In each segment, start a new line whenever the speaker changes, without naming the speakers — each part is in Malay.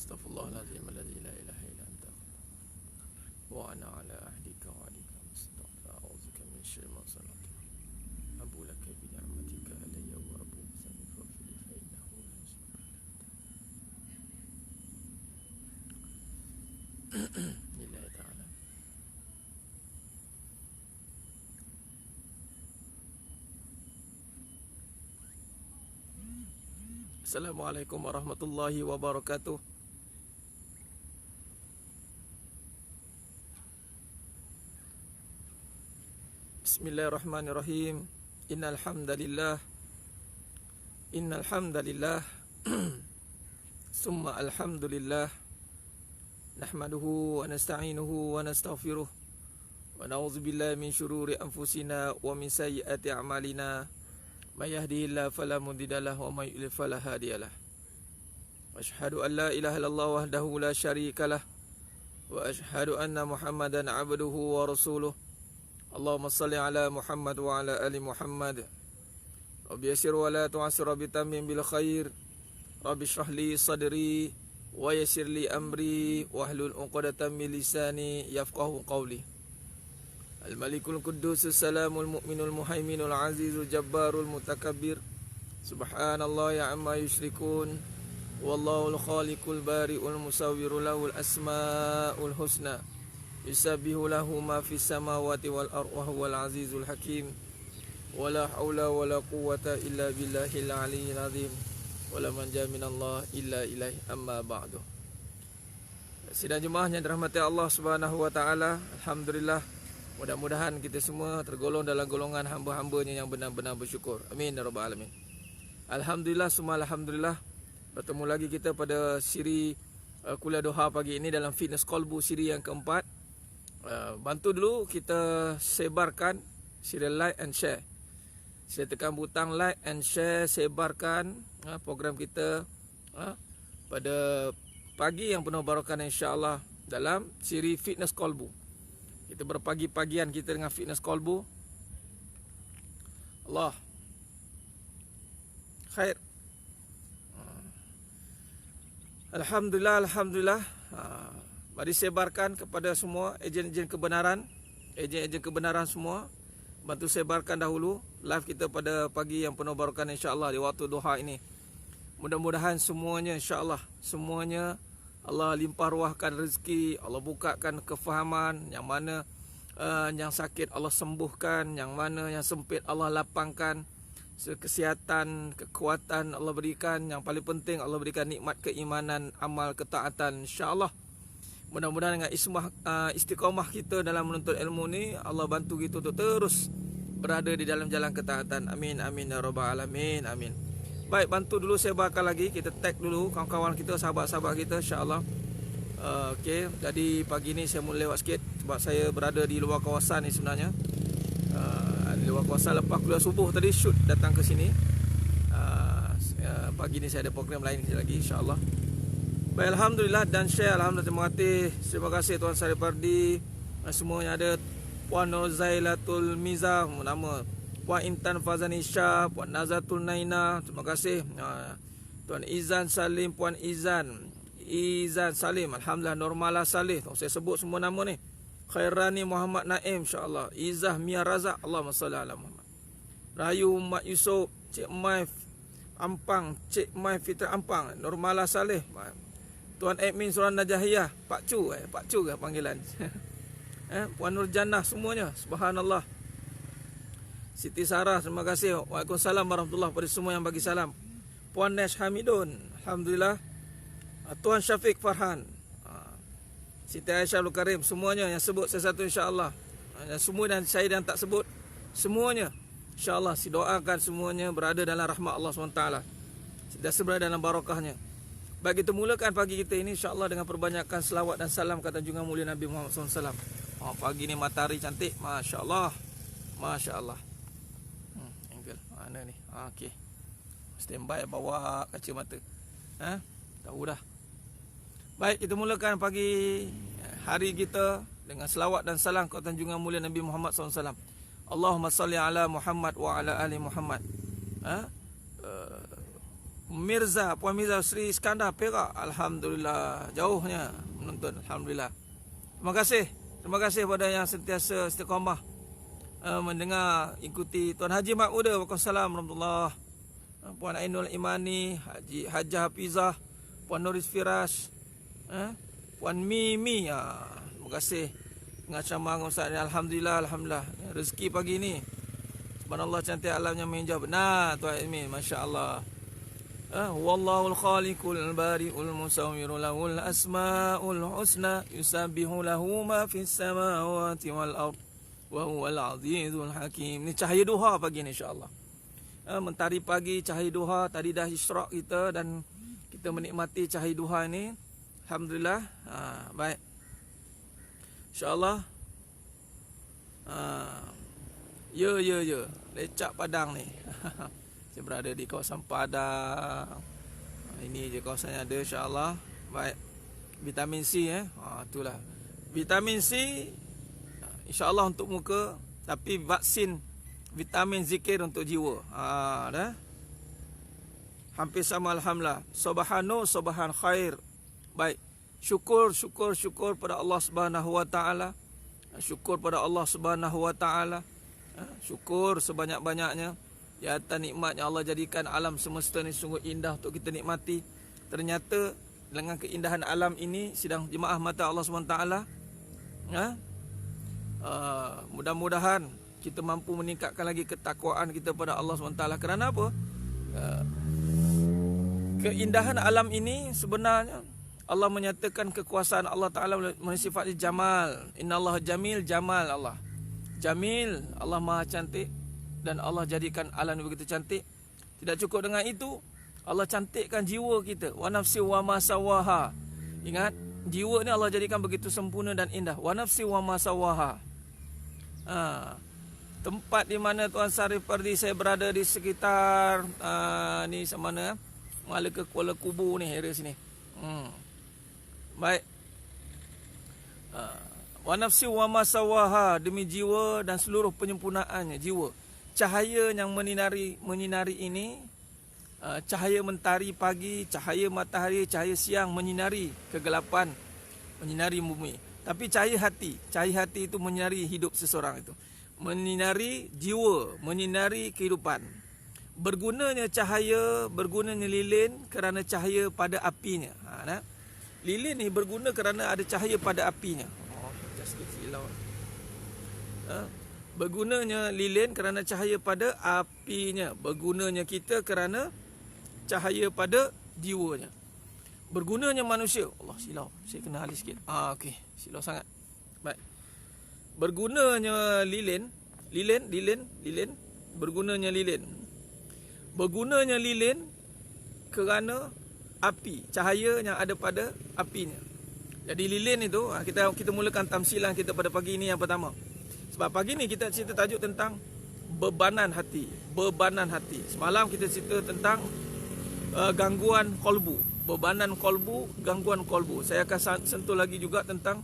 Astaghfirullahaladzim alladzi la ilaha illa anta wa ana ala ahdika wa adika mustafa a'udzubika min syarri ma sana'tu abu laka bi ni'matika alayya wa abu bi dhanbi faghfir li fa innahu la yaghfiru lillahi ta'ala. Assalamualaikum warahmatullahi wabarakatuh. Bismillahirrahmanirrahim. Innal hamdalillah summa alhamdulillah nahmaduhu wa nasta'inuhu wa nastaghfiruh wa na'udzubillahi min syururi anfusina wa min sayyiati a'malina. May yahdihillahu fala mudhillalah wa may yudlil fala hadiyalah. Wa asyhadu an la ilaha illallah wahdahu la syarikalah wa asyhadu anna Muhammadan 'abduhu wa rasuluh. Allahumma salli ala Muhammad wa ala ali Muhammad. Rabbi yassir wa la tu'assir bi tamim bil khair. Rabbi shrah li sadri wa yassir li amri wahlul 'uqdatam min lisani yafqahu qawli. Al-Malikul Quddus Salamul Mu'minul Muhaiminul Azizul Jabbarul Mutakabbir. Subhanallah ya amma yusyrikun. Wallahul khaliqul bari'ul musawwirul lahul asmaul husna. Yusabbihu lahu ma fis samawati wal ardi wa huwal azizul hakim. Wala haula wala quwwata illa billahil aliyyil azim. Wala manja minallah illa ilaihi amma ba'du. Sidang jemaah yang dirahmati Allah Subhanahu wa taala, alhamdulillah, mudah-mudahan kita semua tergolong dalam golongan hamba-hambanya yang benar-benar bersyukur. Amin ya rabbal alamin. Alhamdulillah, semua alhamdulillah. Bertemu lagi kita pada siri kuliah doha pagi ini dalam Fitness Qalbu siri yang keempat. Bantu dulu kita sebarkan, sila like and share. Sila tekan butang like and share, sebarkan program kita pada pagi yang penuh barakah insya-Allah dalam siri Fitness Qalbu. Kita berpagi-pagian kita dengan Fitness Qalbu. Allah khair. Alhamdulillah. Mari sebarkan kepada semua ejen-ejen kebenaran, ejen-ejen kebenaran semua. Bantu sebarkan dahulu live kita pada pagi yang penuh barakah insya-Allah di waktu duha ini. Mudah-mudahan semuanya insya-Allah, semuanya Allah limpah ruahkan rezeki, Allah bukakan kefahaman, yang mana yang sakit Allah sembuhkan, yang mana yang sempit Allah lapangkan, kesihatan, kekuatan Allah berikan, yang paling penting Allah berikan nikmat keimanan, amal ketaatan insya-Allah. Mudah-mudahan dengan istiqamah kita dalam menuntut ilmu ni, Allah bantu kita untuk terus berada di dalam jalan ketaatan. Amin amin ya rabbal alamin. Amin. Baik, bantu dulu sebarkan lagi, kita tag dulu kawan-kawan kita, sahabat-sahabat kita insya-Allah. Okey, jadi pagi ni saya mula lewat sikit sebab saya berada di luar kawasan ni sebenarnya. Di luar kawasan lepas kuliah subuh tadi shoot datang ke sini. Pagi ni saya ada program lain lagi insya-Allah. Baik, alhamdulillah dan share, alhamdulillah, terima kasih Tuan Saripardi, semua yang ada, Puan Nozailatul Mizah, nama Puan Intan Fazanisha, Puan Nazatul Naina, terima kasih. Tuan Izan Salim, Puan Izan Salim, alhamdulillah. Normala Saleh, saya sebut semua nama ni. Khairani Muhammad Naim, insya-Allah. Izah Mia Razak, Allahumma salli ala Muhammad. Rayu Mat Yusof, Cik Mai Ampang, Cik Mai Fitra Ampang, Normala Saleh, Tuan Admin Surah Najahiyah, Pak Cu ke panggilan. Puan Nurjanah, semuanya, subhanallah. Siti Sarah, terima kasih. Waalaikumsalam warahmatullahi pada semua yang bagi salam. Puan Nesh Hamidun, alhamdulillah. Tuan Syafiq Farhan, Siti Aisyah Abdul Karim, semuanya yang sebut saya satu insya-Allah. Semua dan saya dan tak sebut, semuanya insya-Allah doakan semuanya berada dalam rahmat Allah SWT. Sentiasa berada dalam barakahnya. Baik, kita mulakan pagi kita ini insya-Allah dengan perbanyakan selawat dan salam kata junjungan mulia Nabi Muhammad SAW. Pagi ni matahari cantik, masya-Allah. Masya-Allah. Angle mana ni? Okey. Standby bawa kacamata. Tahu dah. Baik, kita mulakan pagi hari kita dengan selawat dan salam kata junjungan mulia Nabi Muhammad SAW. Allahumma salli ala Muhammad wa ala ali Muhammad. Mirza, Puan Mirza Sri Iskandar Perak. Alhamdulillah, jauhnya menonton. Alhamdulillah. Terima kasih pada yang sentiasa istiqamah mendengar, ikuti Tuan Haji Mak Muda. Waalaikumsalam warahmatullahi. Puan Ainul Imani, Haji Hajah Hafizah, Puan Nuris Firash, Puan Mimi. Terima kasih dengan ceramah Ustaz ni. Alhamdulillah, alhamdulillah. Rezeki pagi ni, subhanallah, cantik alamnya menjawab. Benar Tuan Amin, masya-Allah. Wallahul khaliqul bari'ul musawwirul lahul asmaul husna yusabbihu lahu ma fis samawati wal ard wa huwal azizul hakim. Ni cahaya duha pagi ni, insya-Allah. Mentari pagi, cahaya duha. Tadi dah isyraq kita dan kita menikmati cahaya duha ni. Alhamdulillah. Baik, insya-Allah. Ya Lecak Padang ni. Saya berada di kawasan Padang. Ini je kawasannya ada, insya-Allah. Baik. Vitamin C itulah. Vitamin C insya-Allah untuk muka, tapi vaksin vitamin zikir untuk jiwa. Dah. Hampir sama, alhamdulillah. Subhan khair. Baik. Syukur pada Allah Subhanahu wa taala. Syukur pada Allah Subhanahu wa taala. Syukur sebanyak-banyaknya di atas nikmat yang Allah jadikan. Alam semesta ni sungguh indah untuk kita nikmati. Ternyata dengan keindahan alam ini, sidang jemaah mata Allah SWT, mudah-mudahan kita mampu meningkatkan lagi ketakwaan kita pada Allah SWT. Kerana apa? Keindahan alam ini sebenarnya Allah menyatakan kekuasaan Allah Ta'ala mensifatkan jamal. Innallaha jamil, jamal Allah. Jamil, Allah maha cantik. Dan Allah jadikan alam ini begitu cantik. Tidak cukup dengan itu, Allah cantikkan jiwa kita. Wa nafsi wa ma sawaha. Ingat, jiwa ni Allah jadikan begitu sempurna dan indah. Wa nafsi wa ma sawaha. Tempat di mana Tuan Sarif Pardi saya berada di sekitar ni mana? Malaka Kuala Kubu ni, area sini. Baik. Wa nafsi wa ma sawaha, demi jiwa dan seluruh penyempurnaannya jiwa. Cahaya yang menyinari ini, cahaya mentari pagi, cahaya matahari, cahaya siang menyinari kegelapan, menyinari bumi. Tapi cahaya hati itu menyinari hidup seseorang itu. Menyinari jiwa, menyinari kehidupan. Bergunanya cahaya, bergunanya lilin kerana cahaya pada apinya. Lilin ni berguna kerana ada cahaya pada apinya. Bergunanya lilin kerana cahaya pada apinya. Bergunanya kita kerana cahaya pada jiwanya. Bergunanya manusia. Allah, silau. Saya kena alih sikit. Okey. Silau sangat. Baik. Bergunanya lilin. Bergunanya lilin. Bergunanya lilin kerana api. Cahaya yang ada pada apinya. Jadi lilin itu, kita mulakan tamsilan kita pada pagi ini yang pertama. Sebab pagi ni kita cerita tajuk tentang bebanan hati. Bebanan hati. Semalam kita cerita tentang gangguan kolbu. Bebanan kolbu, gangguan kolbu. Saya akan sentuh lagi juga tentang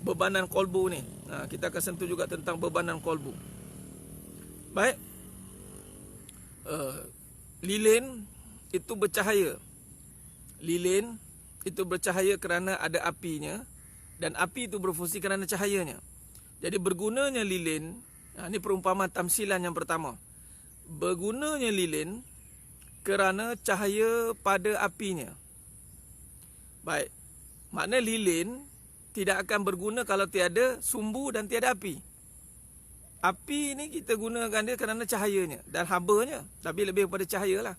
bebanan kolbu ni. Kita akan sentuh juga tentang bebanan kolbu. Baik. Lilin itu bercahaya. Lilin itu bercahaya kerana ada apinya. Dan api itu berfungsi kerana cahayanya. Jadi bergunanya lilin, ini perumpamaan tamsilan yang pertama. Bergunanya lilin kerana cahaya pada apinya. Baik. Makna lilin tidak akan berguna kalau tiada sumbu dan tiada api. Api ni kita gunakan dia kerana cahayanya dan habanya. Tapi lebih kepada cahaya lah.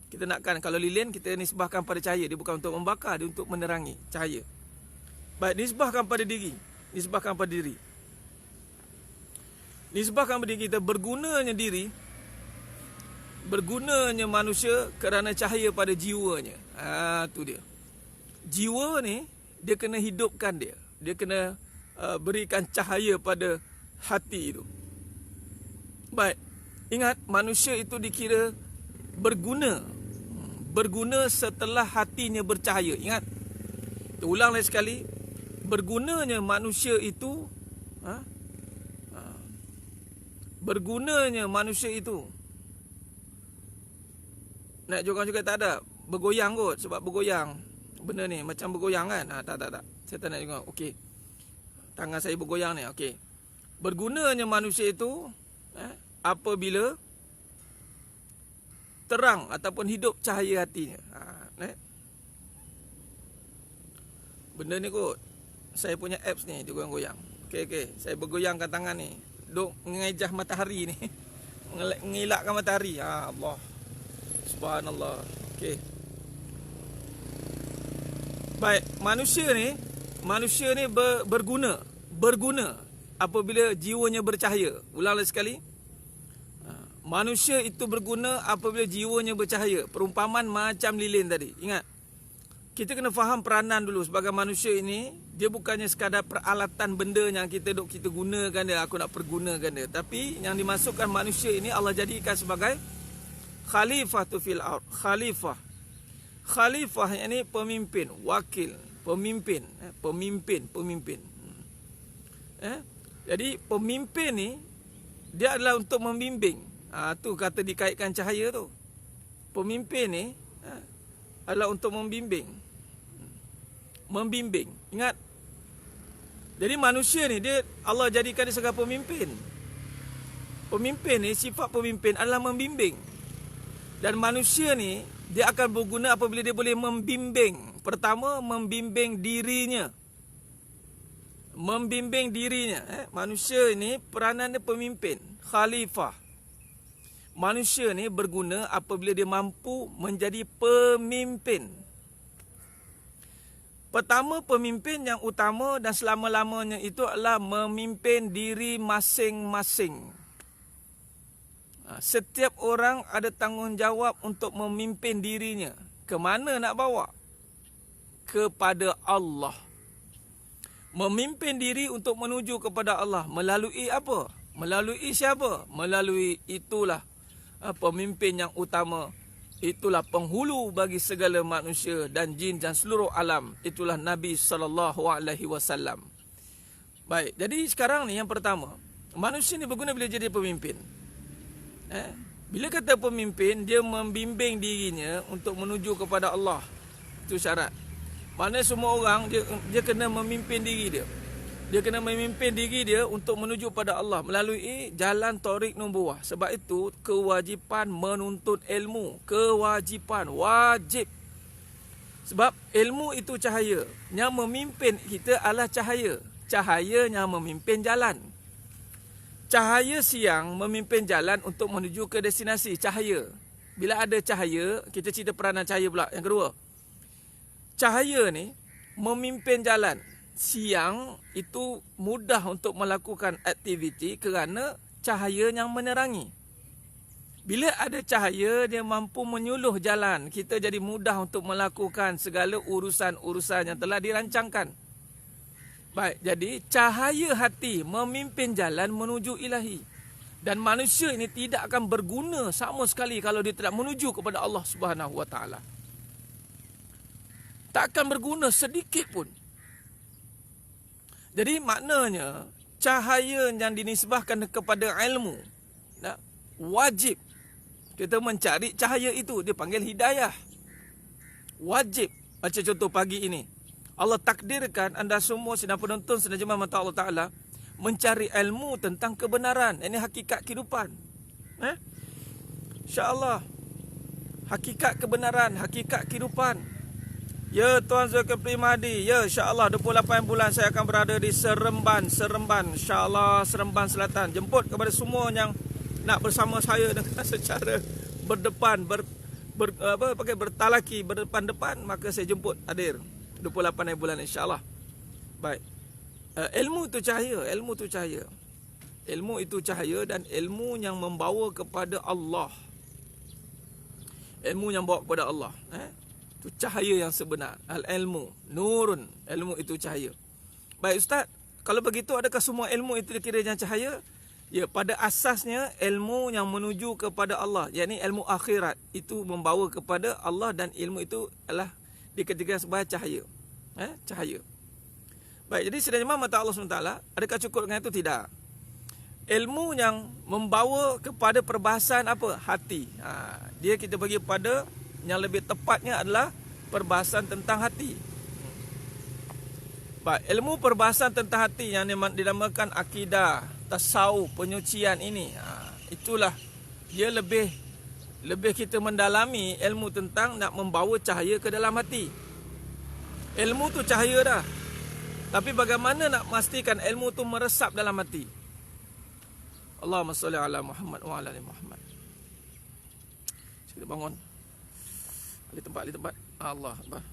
Kita nakkan kalau lilin kita nisbahkan pada cahaya. Dia bukan untuk membakar, dia untuk menerangi cahaya. Baik, nisbahkan pada diri. Nisbahkan pada diri. Nisbahkan pada kita bergunanya diri, bergunanya manusia kerana cahaya pada jiwanya. Tu dia. Jiwa ni dia kena hidupkan dia. Dia kena berikan cahaya pada hati itu. Baik. Ingat, manusia itu dikira berguna. Berguna setelah hatinya bercahaya. Ingat. Ulang lagi sekali. Bergunanya manusia itu bergunanya manusia itu naik jogging juga tak ada. Bergoyang kot, sebab bergoyang. Benda ni macam bergoyang kan? Tak. Saya tak nak tengok. Okey. Tangan saya bergoyang ni. Okey. Bergunanya manusia itu apabila terang ataupun hidup cahaya hatinya. Benda ni kot. Saya punya apps ni dia goyang-goyang. Okey. Saya bergoyangkan tangan ni. Duk mengejah matahari ni. Mengilakkan matahari. Allah. Subhanallah. Okey. Baik, manusia ni berguna apabila jiwanya bercahaya. Ulang lagi sekali. Manusia itu berguna apabila jiwanya bercahaya. Perumpamaan macam lilin tadi. Ingat. Kita kena faham peranan dulu sebagai manusia ini. Dia bukannya sekadar peralatan benda yang kita gunakan dia. Aku nak pergunakan dia. Tapi yang dimasukkan manusia ini Allah jadikan sebagai khalifah tu fil ard. Khalifah ini pemimpin, wakil, pemimpin. Jadi pemimpin ni dia adalah untuk membimbing. Tu kata dikaitkan cahaya tu. Pemimpin ni adalah untuk membimbing. Ingat. Jadi manusia ni Allah jadikan dia sebagai pemimpin. Pemimpin ni, sifat pemimpin adalah membimbing. Dan manusia ni dia akan berguna apabila dia boleh membimbing. Pertama, membimbing dirinya. Manusia ini peranan dia pemimpin, khalifah. Manusia ni berguna apabila dia mampu menjadi pemimpin. Pertama, pemimpin yang utama dan selama-lamanya itu adalah memimpin diri masing-masing. Setiap orang ada tanggungjawab untuk memimpin dirinya. Ke mana nak bawa? Kepada Allah. Memimpin diri untuk menuju kepada Allah. Melalui apa? Melalui siapa? Melalui itulah pemimpin yang utama. Itulah penghulu bagi segala manusia dan jin dan seluruh alam. Itulah Nabi SAW. Baik, jadi sekarang ni yang pertama. Manusia ni berguna bila jadi pemimpin. Bila kata pemimpin, dia membimbing dirinya untuk menuju kepada Allah. Itu syarat. Mana semua orang dia kena memimpin diri dia. Dia kena memimpin diri dia untuk menuju pada Allah melalui jalan tarik nubuwah. Sebab itu kewajipan menuntut ilmu, wajib. Sebab ilmu itu cahaya. Yang memimpin kita adalah cahaya. Cahaya yang memimpin jalan. Cahaya siang memimpin jalan untuk menuju ke destinasi cahaya. Bila ada cahaya, kita cerita peranan cahaya pula. Yang kedua, cahaya ni memimpin jalan. Siang itu mudah untuk melakukan aktiviti kerana cahaya yang menerangi. Bila ada cahaya, dia mampu menyuluh jalan. Kita jadi mudah untuk melakukan segala urusan-urusan yang telah dirancangkan. Baik, jadi cahaya hati memimpin jalan menuju ilahi. Dan manusia ini tidak akan berguna sama sekali kalau dia tidak menuju kepada Allah Subhanahu Wa Taala. Tak akan berguna sedikit pun. Jadi maknanya cahaya yang dinisbahkan kepada ilmu, wajib kita mencari cahaya itu. Dia panggil hidayah. Wajib. Macam contoh pagi ini. Allah takdirkan anda semua sedang penonton, sedang jemaah mata Allah Ta'ala mencari ilmu tentang kebenaran. Ini hakikat kehidupan. InsyaAllah. Hakikat kebenaran, hakikat kehidupan. Ya Tuan Zulkifli Mahdi. Ya insyaAllah 28 bulan saya akan berada di Seremban. InsyaAllah Seremban Selatan. Jemput kepada semua yang nak bersama saya dengan secara bertalaki, berdepan-depan, maka saya jemput hadir 28 bulan insyaAllah. Baik. Ilmu itu cahaya. Ilmu itu cahaya dan ilmu yang membawa kepada Allah. Ilmu yang bawa kepada Allah. Itu cahaya yang sebenar. Al-ilmu. Nurun. Ilmu itu cahaya. Baik Ustaz. Kalau begitu adakah semua ilmu itu dikira yang cahaya? Ya, pada asasnya ilmu yang menuju kepada Allah. Yakni ilmu akhirat. Itu membawa kepada Allah dan ilmu itu adalah dikatakan sebagai cahaya. Cahaya. Baik, jadi sedang jemaah mata Allah SWT, adakah cukup dengan itu? Tidak. Ilmu yang membawa kepada perbahasan apa? Hati. Dia kita bagi pada yang lebih tepatnya adalah perbahasan tentang hati. Baik, ilmu perbahasan tentang hati yang dinamakan akidah, tasawuf, penyucian ini, itulah dia lebih kita mendalami ilmu tentang nak membawa cahaya ke dalam hati. Ilmu tu cahaya dah, tapi bagaimana nak memastikan ilmu tu meresap dalam hati? Allahumma salli ala Muhammad wa ala ali Muhammad. Kita bangun. Di tempat. Allah Akbar.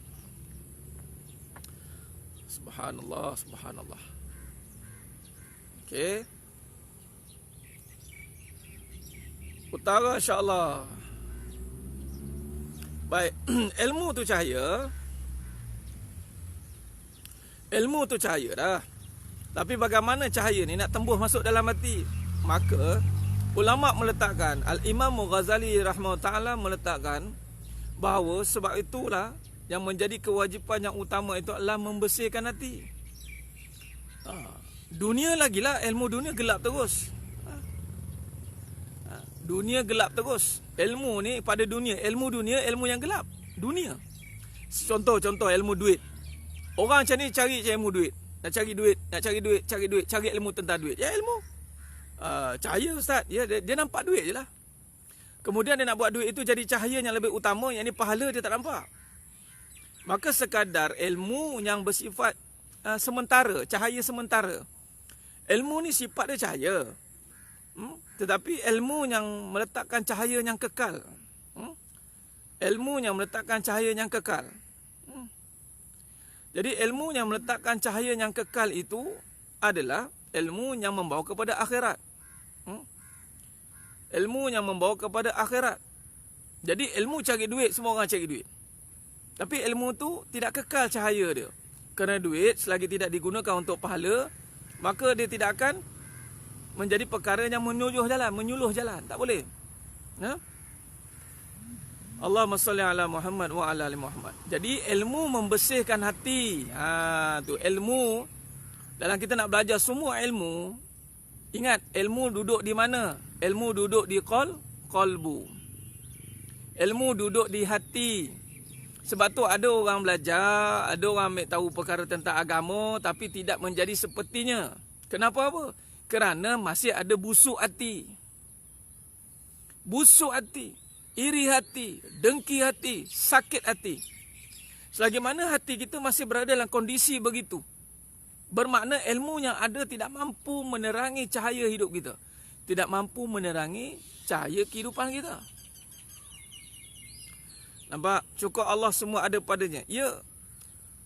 Subhanallah, subhanallah. Okey. Utara, insya-Allah. Baik, ilmu tu cahaya. Ilmu tu cahaya dah. Tapi bagaimana cahaya ni nak tembus masuk dalam hati? Maka ulama meletakkan, Al-Imam Ghazali rahimahullah taala meletakkan bahawa sebab itulah yang menjadi kewajipan yang utama itu adalah membersihkan hati. Dunia lagilah, ilmu dunia gelap terus. Dunia gelap terus. Ilmu ni pada dunia, ilmu dunia, ilmu yang gelap. Dunia. Contoh ilmu duit. Orang macam ni cari ilmu duit. Nak cari duit, cari ilmu tentang duit. Ya ilmu. Cahaya ustaz. Ya, dia nampak duit je lah. Kemudian dia nak buat duit itu jadi cahaya yang lebih utama, yang ni pahala dia tak nampak. Maka sekadar ilmu yang bersifat sementara, cahaya sementara. Ilmu ni sifat dia cahaya. Tetapi ilmu yang meletakkan cahaya yang kekal. Ilmu yang meletakkan cahaya yang kekal. Jadi ilmu yang meletakkan cahaya yang kekal itu adalah ilmu yang membawa kepada akhirat. Ilmu yang membawa kepada akhirat. Jadi ilmu cari duit, semua orang cari duit. Tapi ilmu tu tidak kekal cahaya dia. Kerana duit selagi tidak digunakan untuk pahala, maka dia tidak akan menjadi perkara yang menyuluh jalan. Tak boleh. Allahumma salli ala Muhammad wa ala ali Muhammad. Jadi ilmu membersihkan hati. Tu ilmu. Dalam kita nak belajar semua ilmu, ingat ilmu duduk di mana? Ilmu duduk di qalbu. Ilmu duduk di hati. Sebab tu ada orang belajar, ada orang ambil tahu perkara tentang agama tapi tidak menjadi sepertinya. Kenapa apa? Kerana masih ada busuk hati. Busuk hati, iri hati, dengki hati, sakit hati. Selagi mana hati kita masih berada dalam kondisi begitu, bermakna ilmu yang ada tidak mampu menerangi cahaya hidup kita. Tidak mampu menerangi cahaya kehidupan kita. Nampak? Cukup Allah semua ada padanya. Ya.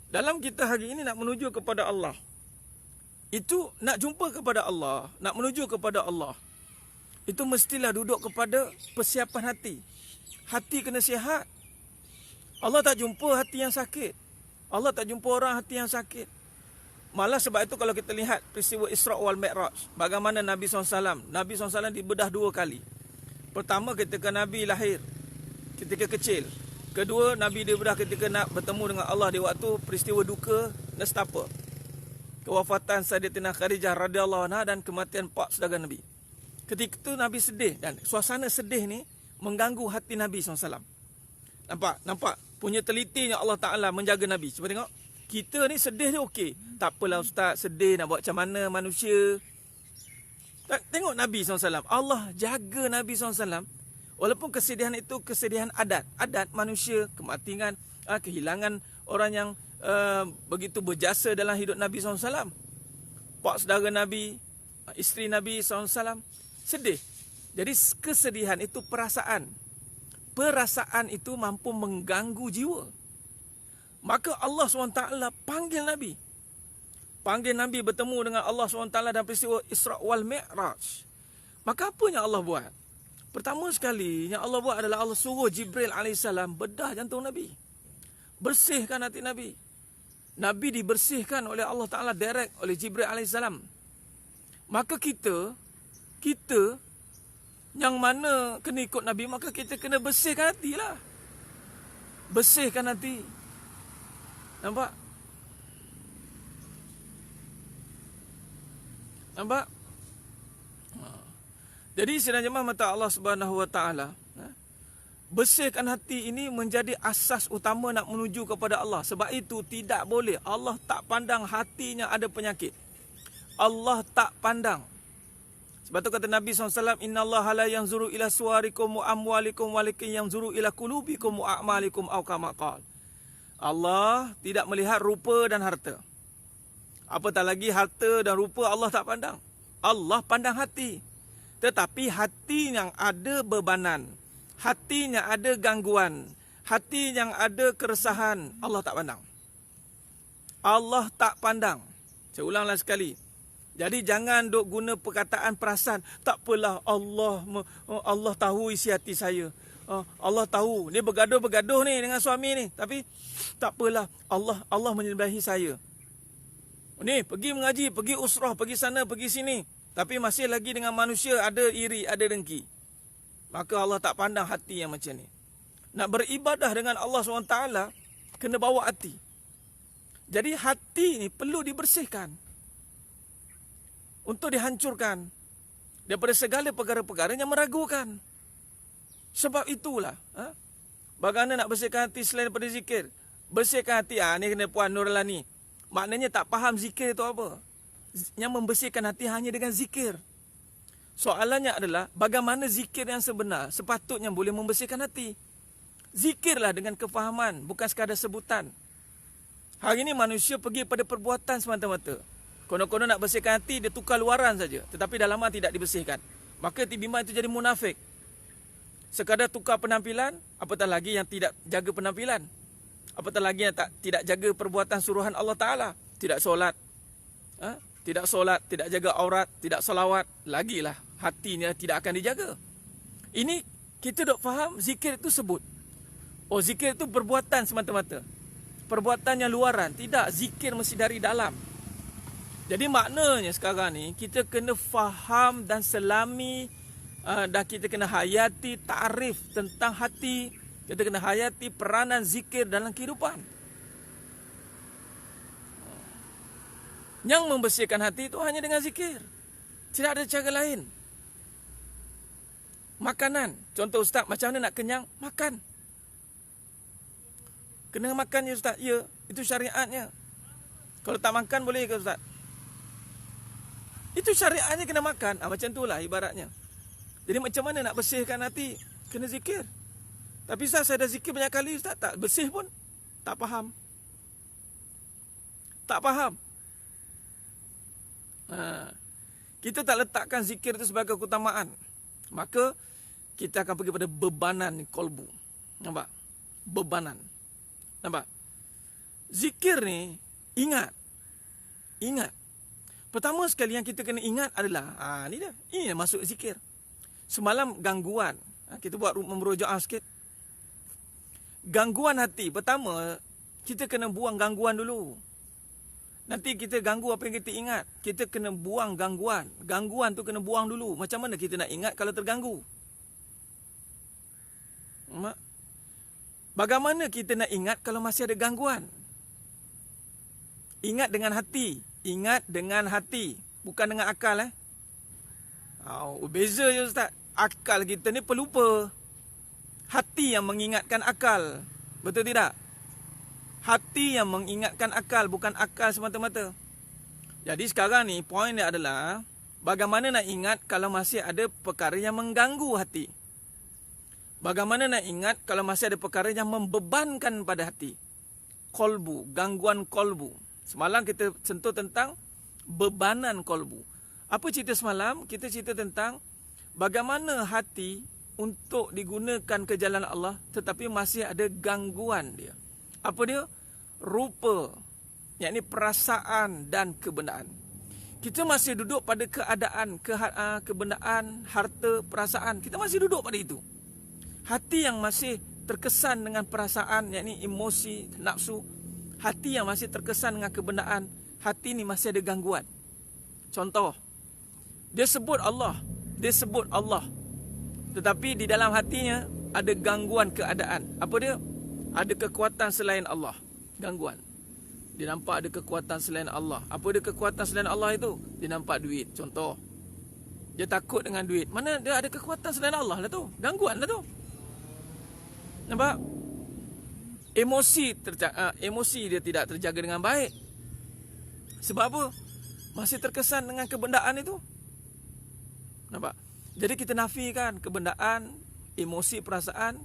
Dalam kita hari ini nak menuju kepada Allah. Itu nak jumpa kepada Allah, nak menuju kepada Allah. Itu mestilah duduk kepada persiapan hati. Hati kena sihat. Allah tak jumpa hati yang sakit. Allah tak jumpa orang hati yang sakit. Malah sebab itu kalau kita lihat peristiwa Isra' wal Mi'raj, bagaimana Nabi SAW. Nabi SAW dibedah 2 kali. Pertama ketika Nabi lahir, ketika kecil. Kedua, Nabi dibedah ketika nak bertemu dengan Allah di waktu peristiwa duka nestapa. Kewafatan Sayyidatina Khadijah radhiyallahu anha dan kematian 4 saudara Nabi. Ketika itu Nabi sedih dan suasana sedih ni mengganggu hati Nabi SAW. Nampak? Punya telitinya Allah Ta'ala menjaga Nabi. Cuba tengok. Kita ni sedih ni okey. Tak apalah ustaz, sedih nak buat macam mana manusia. Tengok Nabi SAW. Allah jaga Nabi SAW. Walaupun kesedihan itu kesedihan adat. Adat manusia, kematian, kehilangan orang yang begitu berjasa dalam hidup Nabi SAW. Pak saudara Nabi, isteri Nabi SAW. Sedih. Jadi kesedihan itu perasaan. Perasaan itu mampu mengganggu jiwa. Maka Allah SWT panggil Nabi. Panggil Nabi bertemu dengan Allah SWT dalam peristiwa Isra' wal Mi'raj. Maka apa yang Allah buat? Pertama sekali yang Allah buat adalah Allah suruh Jibril AS bedah jantung Nabi. Bersihkan hati Nabi. Nabi dibersihkan oleh Allah Ta'ala direct oleh Jibril AS. Maka kita yang mana kena ikut Nabi, maka kita kena bersihkan hati lah. Bersihkan hati. Nampak? Jadi sidang jemaah mata Allah Subhanahu Wa Taala, bersihkan hati ini menjadi asas utama nak menuju kepada Allah. Sebab itu tidak boleh. Allah tak pandang hatinya ada penyakit. Allah tak pandang. Sebab tu kata Nabi SAW, Inna Allah la yanzuru ila suwarikum wa amwalikum walakin yanzuru ila kulubikum wa a'malikum aw kama qala. Allah tidak melihat rupa dan harta. Apatah lagi harta dan rupa Allah tak pandang. Allah pandang hati. Tetapi hati yang ada bebanan, hati yang ada gangguan, hati yang ada keresahan, Allah tak pandang. Allah tak pandang. Saya ulanglah sekali. Jadi jangan duk guna perkataan perasaan. Tak apalah, Allah tahu isi hati saya. Allah tahu. Dia bergaduh-bergaduh ni dengan suami ni. Tapi tak apalah, Allah menyembahi saya. Ni pergi mengaji, pergi usrah, pergi sana, pergi sini. Tapi masih lagi dengan manusia ada iri, ada dengki. Maka Allah tak pandang hati yang macam ni. Nak beribadah dengan Allah SWT, kena bawa hati. Jadi hati ni perlu dibersihkan. Untuk dihancurkan. Daripada segala perkara-perkara yang meragukan. Sebab itulah. Bagaimana nak bersihkan hati selain daripada zikir? Bersihkan hati, ni kena Puan Nurlani. Maknanya tak faham zikir itu apa. Yang membersihkan hati hanya dengan zikir. Soalannya adalah bagaimana zikir yang sebenar sepatutnya boleh membersihkan hati. Zikirlah dengan kefahaman, bukan sekadar sebutan. Hari ini manusia pergi pada perbuatan semata-mata. Konon-konon nak bersihkan hati, dia tukar luaran saja. Tetapi dalam hati tidak dibersihkan. Maka tiba-tiba itu jadi munafik. Sekadar tukar penampilan, apatah lagi yang tidak jaga penampilan. Apatah lagi yang tidak jaga perbuatan suruhan Allah Ta'ala. Tidak solat. Tidak solat, tidak jaga aurat, tidak salawat. Lagilah hatinya tidak akan dijaga. Ini kita dok faham zikir itu sebut. Oh, zikir itu perbuatan semata-mata. Perbuatan yang luaran. Tidak, zikir mesti dari dalam. Jadi maknanya sekarang ni kita kena faham dan selami dan kita kena hayati ta'rif tentang hati. Kita kena hayati peranan zikir dalam kehidupan. Yang membersihkan hati itu hanya dengan zikir. Tidak ada cara lain. Makanan. Contoh Ustaz, macam mana nak kenyang? Makan. Kena makan ya Ustaz? Ya, itu syariatnya. Kalau tak makan boleh ke Ustaz? Itu syariatnya kena makan. Macam itulah ibaratnya. Jadi macam mana nak bersihkan hati? Kena zikir. Tapi Ustaz, saya dah zikir banyak kali Ustaz. Tak bersih pun. Tak faham. Tak faham. Kita tak letakkan zikir itu sebagai keutamaan. Maka kita akan pergi pada bebanan kolbu. Nampak? Bebanan. Nampak? Zikir ni ingat. Ingat. Pertama sekali yang kita kena ingat adalah ni dia. Ini masuk zikir. Semalam gangguan. Kita buat memerujak sikit. Gangguan hati. Pertama, kita kena buang gangguan dulu. Nanti kita ganggu apa yang kita ingat. Kita kena buang gangguan. Gangguan tu kena buang dulu. Macam mana kita nak ingat kalau terganggu? Bagaimana kita nak ingat kalau masih ada gangguan? Ingat dengan hati. Ingat dengan hati. Bukan dengan akal. Beza je Ustaz. Akal kita ni pelupa. Hati yang mengingatkan akal. Betul tidak? Hati yang mengingatkan akal, bukan akal semata-mata. Jadi sekarang ni, poin dia adalah bagaimana nak ingat kalau masih ada perkara yang mengganggu hati. Bagaimana nak ingat kalau masih ada perkara yang membebankan pada hati. Kolbu, gangguan kolbu. Semalam kita sentuh tentang bebanan kolbu. Apa cerita semalam? Kita cerita tentang bagaimana hati untuk digunakan ke jalan Allah tetapi masih ada gangguan dia. Apa dia? Rupa, yakni perasaan dan kebenaran. Kita masih duduk pada keadaan, kebenaran, harta, perasaan. Kita masih duduk pada itu. Hati yang masih terkesan dengan perasaan, yakni emosi, nafsu. Hati yang masih terkesan dengan kebenaran, hati ni masih ada gangguan. Contoh, dia sebut Allah. Dia sebut Allah. Tetapi di dalam hatinya ada gangguan keadaan. Apa dia? Ada kekuatan selain Allah. Gangguan. Dia nampak ada kekuatan selain Allah. Apa dia kekuatan selain Allah itu? Dia nampak duit. Contoh. Dia takut dengan duit. Mana dia ada kekuatan selain Allah lah tu? Gangguan lah tu. Nampak? Emosi dia tidak terjaga dengan baik. Sebab apa? Masih terkesan dengan kebendaan itu. Nampak? Jadi kita nafikan kebendaan, emosi, perasaan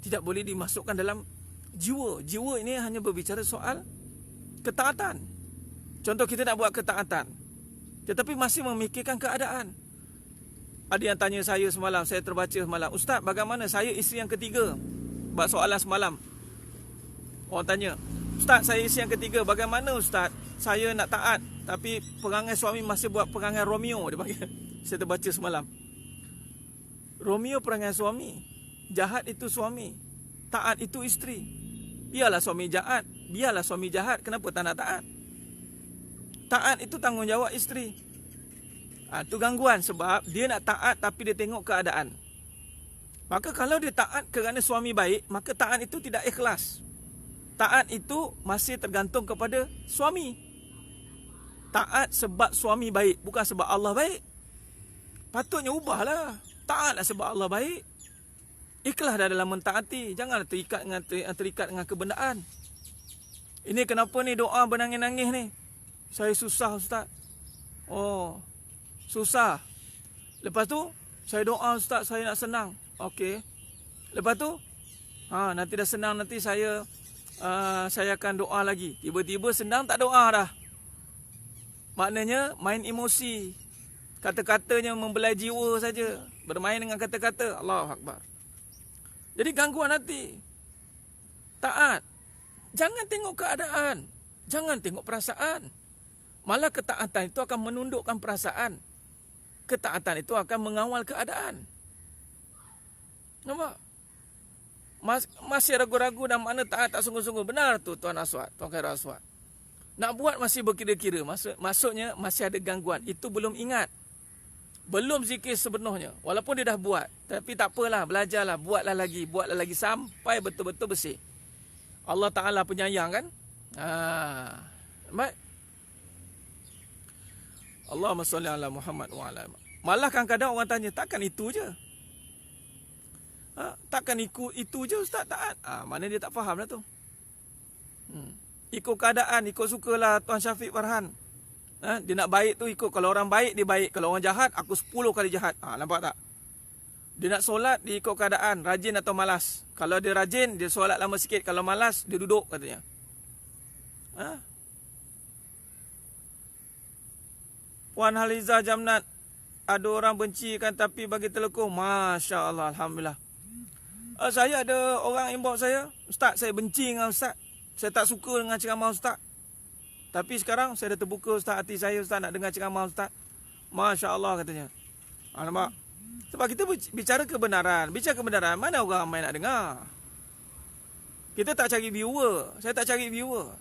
tidak boleh dimasukkan dalam jiwa. Jiwa ini hanya berbicara soal ketaatan. Contoh, kita nak buat ketaatan, tetapi masih memikirkan keadaan. Ada yang tanya saya semalam, saya terbaca semalam, Ustaz, bagaimana saya isteri yang ketiga? Buat soalan semalam. Orang tanya, Ustaz, saya isteri yang ketiga, bagaimana Ustaz? Saya nak taat, tapi perangai suami masih buat perangai Romeo, dia panggil. Saya terbaca semalam. Romeo perangai suami, jahat itu suami, taat itu isteri. Biarlah suami jahat, biarlah suami jahat, kenapa tak nak taat? Taat itu tanggungjawab isteri. Itu gangguan sebab dia nak taat tapi dia tengok keadaan. Maka kalau dia taat kerana suami baik, maka taat itu tidak ikhlas. Taat itu masih tergantung kepada suami. Taat sebab suami baik, bukan sebab Allah baik. Patutnya ubahlah. Taatlah sebab Allah baik. Ikhlas dalam mentaati. Janganlah terikat dengan kebendaan. Ini kenapa ni doa bernangis-nangis ni? Saya susah Ustaz. Oh, susah. Lepas tu, saya doa Ustaz, saya nak senang. Okey. Lepas tu, nanti dah senang, nanti saya akan doa lagi. Tiba-tiba senang tak doa dah. Maknanya main emosi. Kata-katanya membelai jiwa saja. Bermain dengan kata-kata. Allahu Akbar. Jadi gangguan hati. Taat. Jangan tengok keadaan. Jangan tengok perasaan. Malah ketaatan itu akan menundukkan perasaan. Ketaatan itu akan mengawal keadaan. Nampak? Masih ragu-ragu dan mana taat tak sungguh-sungguh. Benar tu Tuan Aswad, Tuan Khairul Aswad. Nak buat masih berkira-kira. Maksudnya masih ada gangguan. Itu belum ingat. Belum zikir sepenuhnya. Walaupun dia dah buat. Tapi tak apalah, belajarlah. Buatlah lagi sampai betul-betul bersih. Allah Ta'ala penyayang kan? Baik. Allahumma salli ala Muhammad wa ala. Malah kadang-kadang orang tanya, takkan itu je? Takkan itu je Ustaz taat? Mana dia tak faham lah tu. Ikut keadaan, ikut sukalah Tuan Syafiq Farhan. Dia nak baik tu ikut. Kalau orang baik, dia baik. Kalau orang jahat, aku 10 kali jahat. Nampak tak? Dia nak solat, dia ikut keadaan. Rajin atau malas. Kalau dia rajin, dia solat lama sikit. Kalau malas, dia duduk katanya. Puan Haliza Jamnat, ada orang benci kan tapi bagi telekung. Masya Allah, Alhamdulillah. Saya ada orang inbox saya, Ustaz, saya benci dengan Ustaz. Saya tak suka dengan ceramah Ustaz. Tapi sekarang saya dah terbuka Ustaz, hati saya Ustaz nak dengar ceramah Ustaz. Masya Allah katanya. Nampak? Sebab kita bicara kebenaran. Bicara kebenaran, mana orang ramai nak dengar? Kita tak cari viewer. Saya tak cari viewer.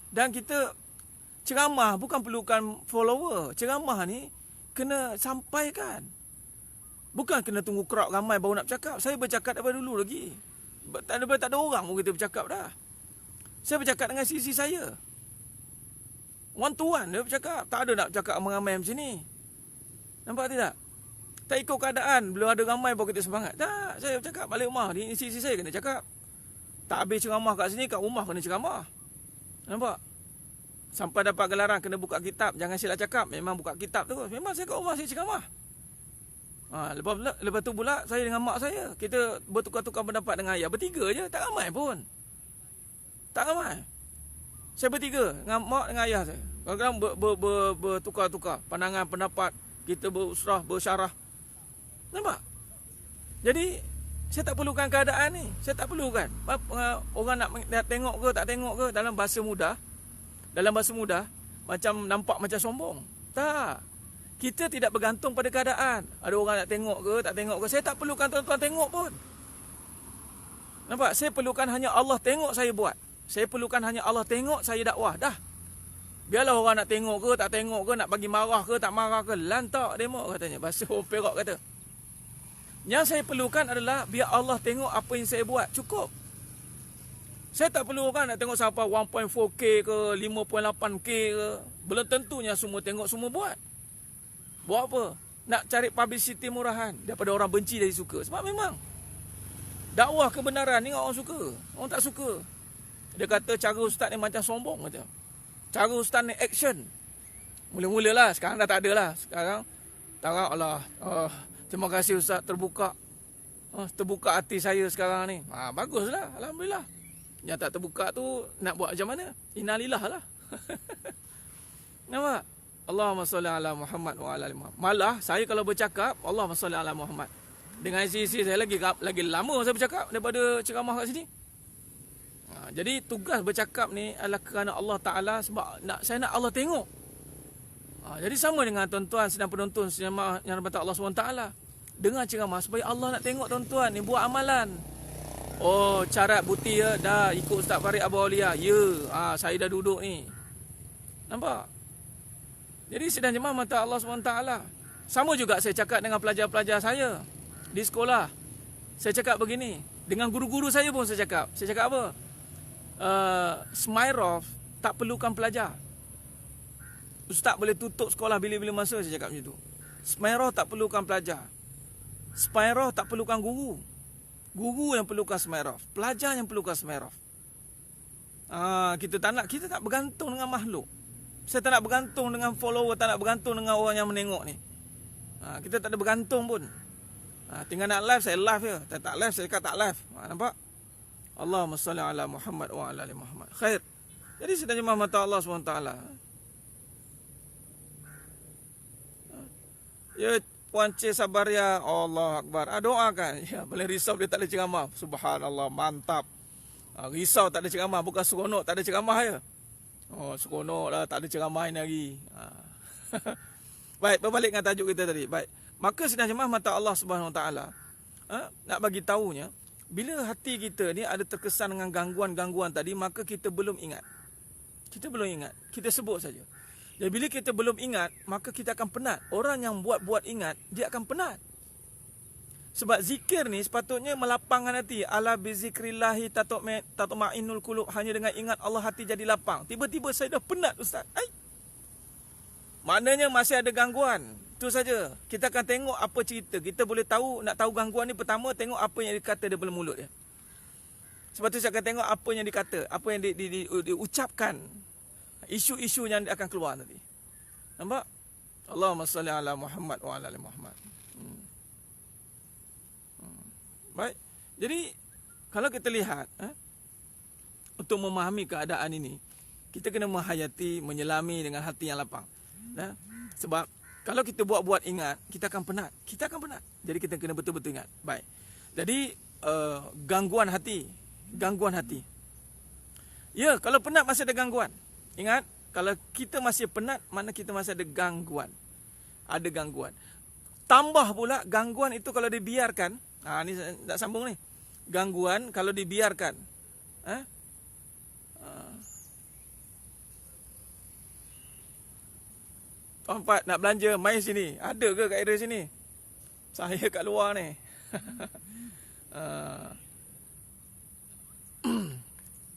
Dan kita ceramah bukan perlukan follower. Ceramah ni kena sampaikan. Bukan kena tunggu crowd ramai baru nak bercakap. Saya bercakap daripada dulu lagi. Tak ada orang pun kita bercakap dah. Saya bercakap dengan sisi saya. One to one dia bercakap. Tak ada nak bercakap ramai-ramai macam ni. Nampak tidak? Tak ikut keadaan. Belum ada ramai baru kita semangat. Tak, saya bercakap balik rumah. Di sisi saya kena cakap. Tak habis ceramah kat sini, kat rumah kena ceramah. Nampak? Sampai dapat gelaran kena buka kitab. Jangan silap cakap. Memang buka kitab tu. Memang saya kat rumah saya ceramah. Lepas tu pula saya dengan mak saya. Kita bertukar-tukar pendapat dengan ayah. Bertiga je. Tak ramai pun. Tak ramai. Saya bertiga. Dengan mak dengan ayah saya. Kadang-kadang bertukar-tukar pandangan, pendapat. Kita berusrah, bersyarah. Nampak? Jadi saya tak perlukan keadaan ni. Saya tak perlukan. Orang nak tengok ke tak tengok ke. Dalam bahasa mudah, macam nampak macam sombong. Tak. Kita tidak bergantung pada keadaan. Ada orang nak tengok ke tak tengok ke. Saya tak perlukan tuan-tuan tengok pun. Nampak? Saya perlukan hanya Allah tengok saya buat. Saya perlukan hanya Allah tengok saya dakwah. Dah. Biarlah orang nak tengok ke tak tengok ke. Nak bagi marah ke tak marah ke. Lantak demo katanya. Bahasa orang Perak kata. Yang saya perlukan adalah biar Allah tengok apa yang saya buat. Cukup. Saya tak perlu kan nak tengok siapa 1.4K ke 5.8K ke. Belum tentunya semua tengok semua buat. Buat apa? Nak cari publicity murahan. Daripada orang benci dari suka. Sebab memang Dakwah kebenaran ni orang suka, orang tak suka. Dia kata cara ustaz ni macam sombong kata. Cara ustaz ni action. Mula-mula lah, sekarang dah tak ada lah. Sekarang tak Allah. Terima kasih ustaz terbuka. Terbuka hati saya sekarang ni. Baguslah, alhamdulillah. Yang tak terbuka tu nak buat macam mana? Innalillah lah. Nampak? Allahumma salli ala Muhammad wa ala ali Muhammad. Malah saya kalau bercakap Allahumma salli ala Muhammad, dengan isi-isi saya lagi lama saya bercakap daripada ceramah kat sini. Jadi tugas bercakap ni adalah kerana Allah Ta'ala, sebab saya nak Allah tengok. Jadi sama dengan tuan-tuan sedang penonton ceramah yang dirahmati Allah SWT, dengar ceramah supaya Allah nak tengok tuan-tuan ni buat amalan. Oh, syarat bukti ya, dah ikut Ustaz Farid Abu Aulia. Ya, saya dah duduk ni. Nampak? Jadi sedang jemaah mata Allah SWT. Sama juga saya cakap dengan pelajar-pelajar saya di sekolah. Saya cakap begini, dengan guru-guru saya pun saya cakap. Saya cakap apa? Smirov tak perlukan pelajar. Ustaz boleh tutup sekolah bila-bila masa, saya cakap macam tu. Smirov tak perlukan pelajar. Smirov tak perlukan guru. Guru yang perlukan Smirov. Pelajar yang perlukan Smirov. Kita tak bergantung dengan makhluk. Saya tak nak bergantung dengan follower, tak nak bergantung dengan orang yang menengok ni. Kita tak ada bergantung pun. Tinggal nak live, saya live je. Tak live, saya cakap tak live. Nampak? Allahumma salli ala Muhammad wa ala ali Muhammad. Khair. Jadi sedang jemaah mata Allah SWT. Ya, Puan Cik Sabaria, Allah Akbar. Doakan. Ya, boleh risau dia tak ada ceramah. Subhanallah, mantap. Risau tak ada ceramah, bukan seronok tak ada ceramah ya. Seronok lah, tak ada ceramah ni lagi. Baik, berbalik dengan tajuk kita tadi. Baik. Maka sedang jemaah mata Allah Subhanahu Wa Taala, nak bagi tahunya, bila hati kita ni ada terkesan dengan gangguan-gangguan tadi, maka kita belum ingat. Kita belum ingat. Kita sebut saja. Dan bila kita belum ingat, maka kita akan penat. Orang yang buat ingat, dia akan penat. Sebab zikir ni sepatutnya melapangkan hati. Ala bizikrillahi tatma'innul qulub. Hanya dengan ingat Allah hati jadi lapang. Tiba-tiba saya dah penat ustaz. Maknanya masih ada gangguan. Itu saja. Kita akan tengok apa cerita. Kita boleh tahu, nak tahu gangguan ni, pertama tengok apa yang dikata daripada mulut dia. Sebab tu saya akan tengok apa yang dikata, apa yang diucapkan. Isu-isu yang akan keluar nanti. Nampak? Allahumma salli ala Muhammad wa ala ali Muhammad. Baik. Jadi kalau kita lihat, untuk memahami keadaan ini, kita kena menghayati, menyelami dengan hati yang lapang. Sebab kalau kita buat ingat, kita akan penat. Kita akan penat. Jadi kita kena betul-betul ingat. Baik. Jadi gangguan hati. Gangguan hati. Ya, kalau penat masih ada gangguan. Ingat, kalau kita masih penat, mana kita masih ada gangguan. Ada gangguan. Tambah pula gangguan itu kalau dibiarkan. Ni tak sambung ni. Gangguan kalau dibiarkan. Tuan Fat nak belanja, mai sini. Ada ke kat area sini? Saya kat luar ni.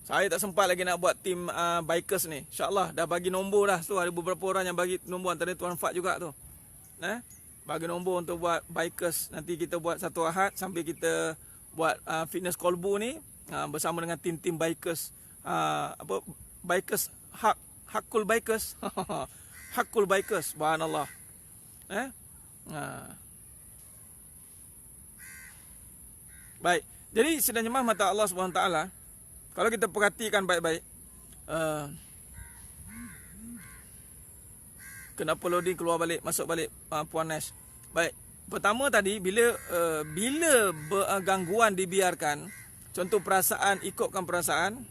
Saya tak sempat lagi nak buat tim bikers ni. InsyaAllah dah bagi nombor dah tu. Ada beberapa orang yang bagi nombor, antara Tuan Fat juga tu. Bagi nombor untuk buat bikers. Nanti kita buat satu Ahad sambil kita buat fitness kolbu ni bersama dengan tim-tim bikers. Bikers Hakul Bikers. Hakul Bikers, subhanallah. Baik. Jadi sedang jemaah mata Allah Subhanahu Taala, kalau kita perhatikan baik-baik, kenapa loading keluar balik, masuk balik Puan Nash. Baik. Pertama tadi, bila gangguan dibiarkan, contoh perasaan, ikutkan perasaan.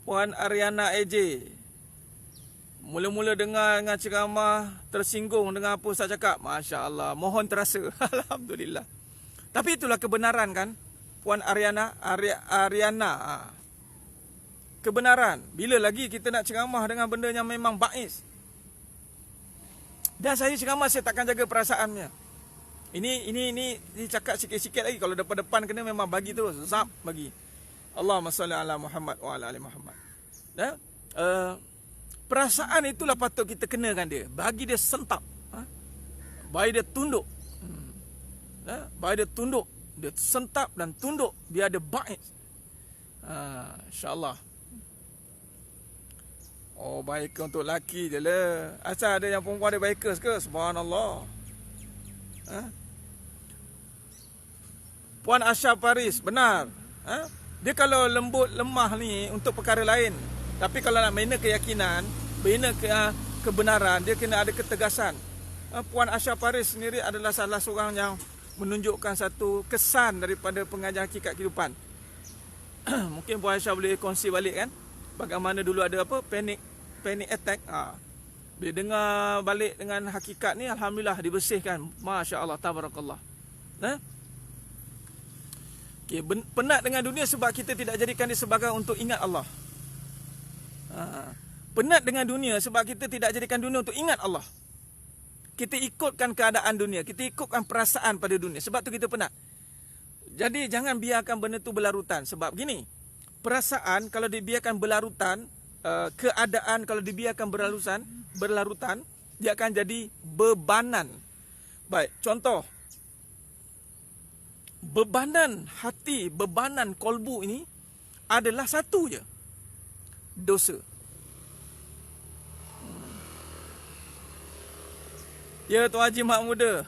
Puan Ariana AJ, mula-mula dengar dengan ceramah, tersinggung dengan apa Ustaz cakap. Masya Allah, mohon terasa. Alhamdulillah. Tapi itulah kebenaran kan, Puan Ariana. Kebenaran. Bila lagi kita nak ceramah dengan benda yang memang baiz. Dan saya ceramah, saya takkan jaga perasaannya. Ini cakap sikit-sikit lagi. Kalau depan-depan kena memang bagi terus. Zap, bagi. Allahumma salli ala Muhammad wa ala ali Muhammad. Perasaan itulah patut kita kenakan dia. Bagi dia sentap. Bagi dia tunduk. Baik dia tunduk, dia sentap dan tunduk, dia ada bait. InsyaAllah. Oh, biker untuk lelaki je lah. Asal ada yang perempuan ada bikers ke? Subhanallah. Puan Asha Faris, benar. Dia kalau lembut, lemah ni untuk perkara lain. Tapi kalau nak bina keyakinan, bina kebenaran, dia kena ada ketegasan. Puan Asha Faris sendiri adalah salah seorang yang menunjukkan satu kesan daripada pengajar hakikat kehidupan. Mungkin Puan Asha boleh kongsi balik kan, bagaimana dulu ada panic attack. Bila dengar balik dengan hakikat ni, alhamdulillah dibersihkan. Masya-Allah, tabarakallah. Okay, penat dengan dunia sebab kita tidak jadikan dia sebagai untuk ingat Allah. Penat dengan dunia sebab kita tidak jadikan dunia untuk ingat Allah. Kita ikutkan keadaan dunia, kita ikutkan perasaan pada dunia. Sebab tu kita penat. Jadi jangan biarkan benda tu berlarutan. Sebab gini, perasaan kalau dibiarkan berlarutan, keadaan kalau dibiarkan berlarutan, dia akan jadi bebanan. Baik, contoh. Bebanan hati, bebanan kolbu ini adalah satu je. Dosa. Ya, Tuan Haji Mak Muda.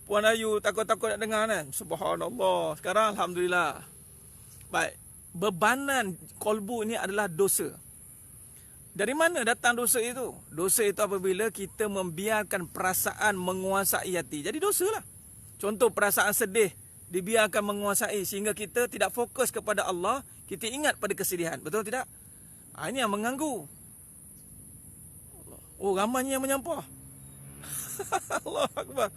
Puan Ayu takut-takut nak dengar kan? Subhanallah. Sekarang alhamdulillah. Baik. Bebanan kolbu ini adalah dosa. Dari mana datang dosa itu? Dosa itu apabila kita membiarkan perasaan menguasai hati. Jadi dosa lah. Contoh perasaan sedih dibiarkan menguasai sehingga kita tidak fokus kepada Allah, kita ingat pada kesedihan. Betul tidak? Ini yang mengganggu. Oh, ramainya yang menyampah. Allah Akbar.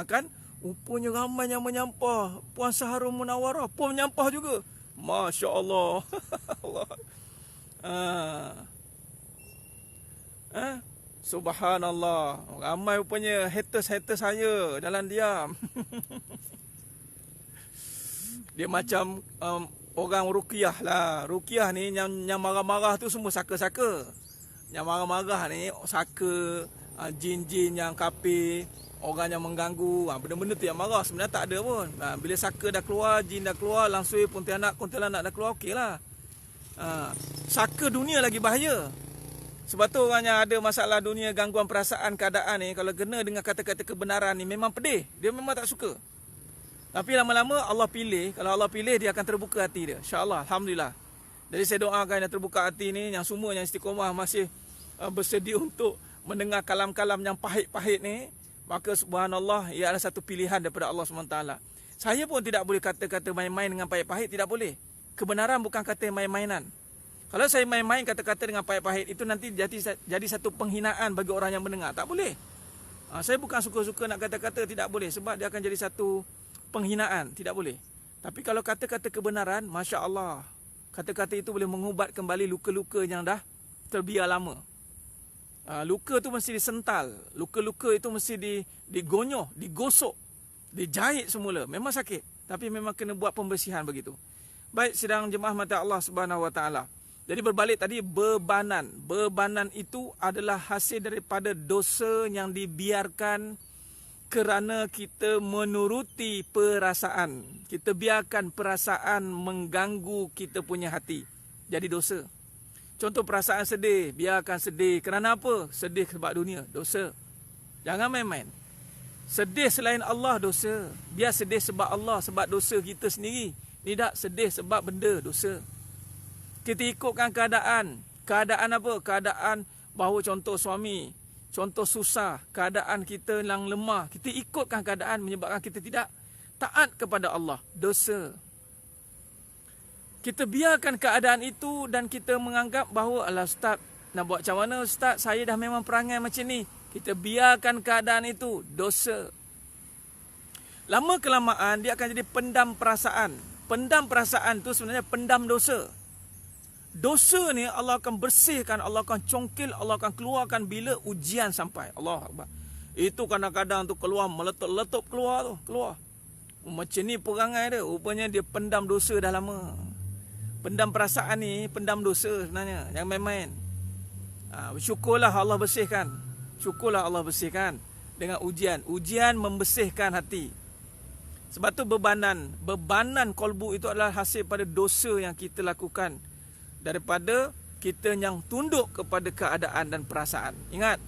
Kan? Rupanya ramai yang menyampah. Puan Saharul Munawwarah pun menyampah juga. Masya Allah. Allah. Subhanallah. Ramai rupanya haters saya dalam diam. Dia macam orang ruqyah lah. Ruqyah ni yang marah-marah tu semua saka-saka. Yang marah-marah ni saka, jin-jin yang kafir, orang yang mengganggu. Benda-benda tu yang marah sebenarnya tak ada pun. Bila saka dah keluar, jin dah keluar, langsung kuntilanak dah keluar, okey lah. Saka dunia lagi bahaya. Sebab tu orang yang ada masalah dunia, gangguan perasaan, keadaan ni, kalau kena dengan kata-kata kebenaran ni memang pedih. Dia memang tak suka. Tapi lama-lama Allah pilih. Kalau Allah pilih, dia akan terbuka hati dia. InsyaAllah, alhamdulillah. Jadi saya doakan yang terbuka hati ni, yang semua yang istiqomah masih bersedia untuk mendengar kalam-kalam yang pahit-pahit ni, maka subhanallah, ia adalah satu pilihan daripada Allah SWT. Saya pun tidak boleh kata-kata main-main dengan pahit-pahit, tidak boleh. Kebenaran bukan kata main-mainan. Kalau saya main-main kata-kata dengan pahit-pahit, itu nanti jadi satu penghinaan bagi orang yang mendengar. Tak boleh. Saya bukan suka-suka nak kata-kata, tidak boleh. Sebab dia akan jadi satu penghinaan. Tidak boleh. Tapi kalau kata-kata kebenaran, Masya Allah, kata-kata itu boleh mengubat kembali luka-luka yang dah terbiar lama. Luka tu mesti disental. Luka-luka itu mesti digonyoh, digosok, dijahit semula. Memang sakit. Tapi memang kena buat pembersihan begitu. Baik, sidang jemaah mata Allah Subhanahu Wa Taala. Jadi berbalik tadi, bebanan. Bebanan itu adalah hasil daripada dosa yang dibiarkan kerana kita menuruti perasaan. Kita biarkan perasaan mengganggu kita punya hati. Jadi dosa. Contoh perasaan sedih, biarkan sedih. Kerana apa? Sedih sebab dunia, dosa. Jangan main-main. Sedih selain Allah, dosa. Biar sedih sebab Allah, sebab dosa kita sendiri. Tidak sedih sebab benda, dosa. Kita ikutkan keadaan. Keadaan apa? Keadaan bahawa contoh suami, contoh susah, keadaan kita yang lemah. Kita ikutkan keadaan menyebabkan kita tidak taat kepada Allah. Dosa. Kita biarkan keadaan itu dan kita menganggap bahawa, alah ustaz, nak buat macam mana ustaz? Saya dah memang perangai macam ni. Kita biarkan keadaan itu. Dosa. Lama kelamaan dia akan jadi pendam perasaan. Pendam perasaan tu sebenarnya pendam dosa. Dosa ni Allah akan bersihkan, Allah akan congkil, Allah akan keluarkan bila ujian sampai. Allah Akbar. Itu kadang-kadang tu keluar, meletup-letup keluar tu. Keluar. Macam ni perangai dia. Rupanya dia pendam dosa dah lama. Pendam perasaan ni, pendam dosa sebenarnya. Jangan main-main. Syukurlah Allah bersihkan. Syukurlah Allah bersihkan. dengan ujian. Ujian membersihkan hati. Sebab tu bebanan kolbu itu adalah hasil pada dosa yang kita lakukan, daripada kita yang tunduk kepada keadaan dan perasaan. Ingat,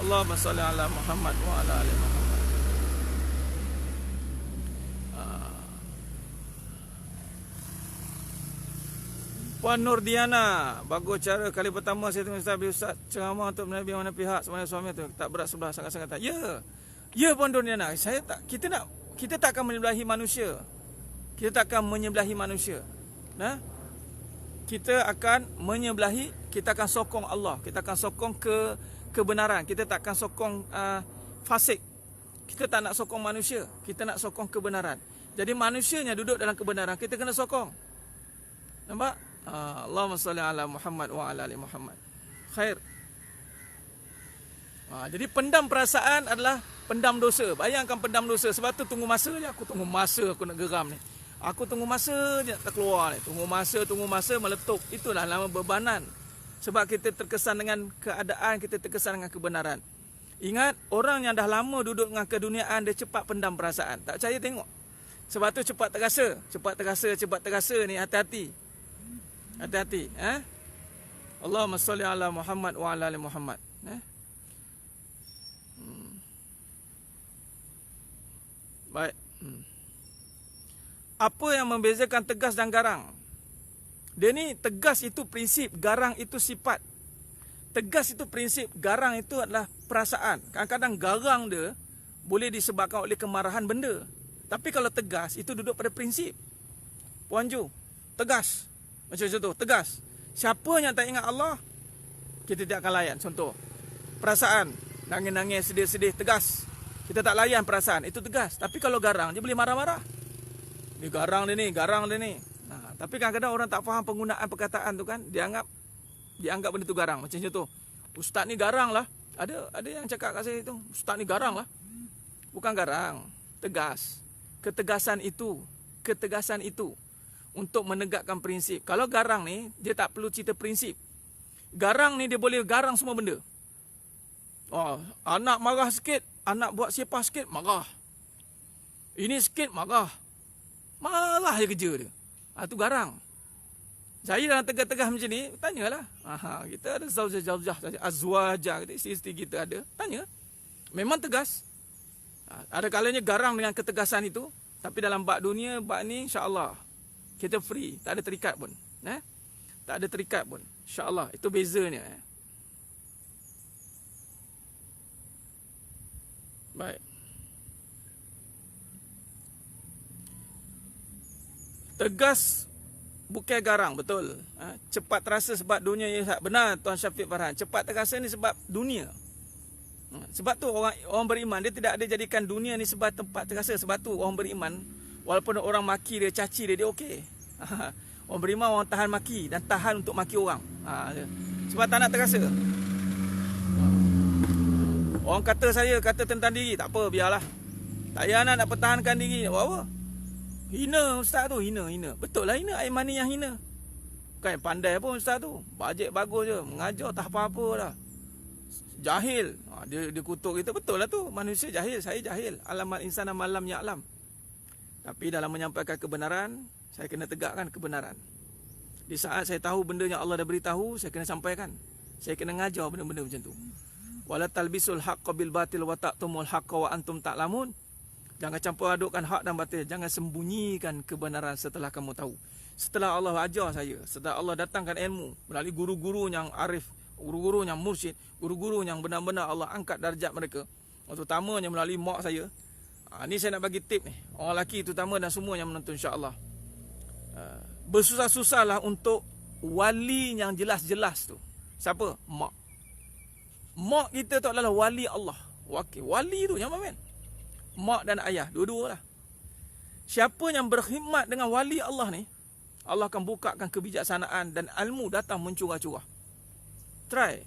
Allahumma salli ala Muhammad wa ala ali Muhammad. Puan Nurdiana, bagus cara. Kali pertama saya tengok Ustaz ceramah untuk menabi mana pihak sebenarnya suami tu tak berat sebelah sangat-sangat. Ya Puan Nurdiana, kita tak akan menyebelahi manusia. Kita tak akan menyebelahi manusia. Kita akan menyebelahi, kita akan sokong Allah, kita akan sokong kebenaran. Kita tak akan sokong fasik. Kita tak nak sokong manusia, kita nak sokong kebenaran. Jadi manusianya duduk dalam kebenaran, kita kena sokong. Nampak? Allahumma salli ala Muhammad wa ala ali Muhammad. Khair. Jadi pendam perasaan adalah pendam dosa. Bayangkan pendam dosa. Sebab tu tunggu masa je. Aku tunggu masa aku nak geram ni. Aku tunggu masa je tak keluar ni. Tunggu masa meletup. Itulah nama bebanan. Sebab kita terkesan dengan keadaan, kita terkesan dengan kebenaran. Ingat, orang yang dah lama duduk dengan keduniaan, dia cepat pendam perasaan. Tak percaya tengok. Sebab tu cepat terasa ni, hati-hati. Hati-hati. Allahumma salli ala Muhammad wa ala ali Muhammad. Baik. Apa yang membezakan tegas dan garang? Dia ni tegas itu prinsip, garang itu sifat. Tegas itu prinsip, garang itu adalah perasaan. Kadang-kadang garang dia boleh disebabkan oleh kemarahan benda. Tapi kalau tegas itu duduk pada prinsip. Puan Ju, tegas. Macam contoh, tegas. Siapa yang tak ingat Allah, kita tidak akan layan. Contoh, perasaan, nangis-nangis, sedih-sedih, tegas. Kita tak layan perasaan, itu tegas. Tapi kalau garang, dia boleh marah-marah. Ni garang dia ni. Tapi kadang-kadang orang tak faham penggunaan perkataan tu kan. Dia anggap benda tu garang. Macam contoh, ustaz ni garang lah. Ada yang cakap kat saya tu, ustaz ni garang lah. Bukan garang, tegas. Ketegasan itu untuk menegakkan prinsip. Kalau garang ni, dia tak perlu cerita prinsip. Garang ni dia boleh garang semua benda. Anak marah sikit, anak buat siapa sikit, marah. Ini sikit, marah. Marah je kerja dia. Itu garang. Saya dalam tegak-tegak macam ni, tanyalah. Kita ada zaujah, azwajah, isteri kita ada. Tanya. Memang tegas. Ada kalanya garang dengan ketegasan itu. Tapi dalam bab dunia, bab ni insya-Allah kita free, tak ada terikat pun. Tak ada terikat pun. Insya-Allah, itu bezanya. Baik. Tegas bukan garang, betul. Cepat terasa sebab dunia yang benar Tuan Syafiq Farhan. Cepat terasa ni sebab dunia. Sebab tu orang beriman dia tidak ada jadikan dunia ni sebab tempat terasa. Sebab tu orang beriman, walaupun orang maki dia, caci dia okey. Orang beriman orang tahan maki dan tahan untuk maki orang. Sebab tak nak terasa. Orang kata tentang diri, tak apa, biarlah. Tak payah nak pertahankan diri. Buat apa? Hina ustaz tu, hina. Betul lah hina, air mani yang hina. Bukan pandai pun ustaz tu. Bajet bagus je, mengajar tak apa-apa dah. Jahil. Dia kutuk kita, betul lah tu. Manusia jahil, saya jahil. Alamat insana malam ya'lam. Tapi dalam menyampaikan kebenaran, saya kena tegakkan kebenaran. Di saat saya tahu benda yang Allah dah beritahu, saya kena sampaikan. Saya kena ngajar benda-benda macam tu. Wala talbisul haqqa bil batil wa taqtumul haqqa wa antum ta'lamun. Jangan campur adukkan hak dan batil. Jangan sembunyikan kebenaran setelah kamu tahu. Setelah Allah ajar saya, setelah Allah datangkan ilmu melalui guru-guru yang arif, guru-guru yang mursyid, guru-guru yang benar-benar Allah angkat darjat mereka, terutamanya melalui mak saya. Ni saya nak bagi tip ni, orang lelaki terutama dan semua yang menonton, insya-Allah. Bersusah-susahlah untuk wali yang jelas-jelas tu. Siapa? Mak. Mak kita tu adalah wali Allah. Wali tu yang mana? Mak dan ayah, dua-dua lah. Siapa yang berkhidmat dengan wali Allah ni, Allah akan bukakan kebijaksanaan dan ilmu datang mencurah-curah. Try.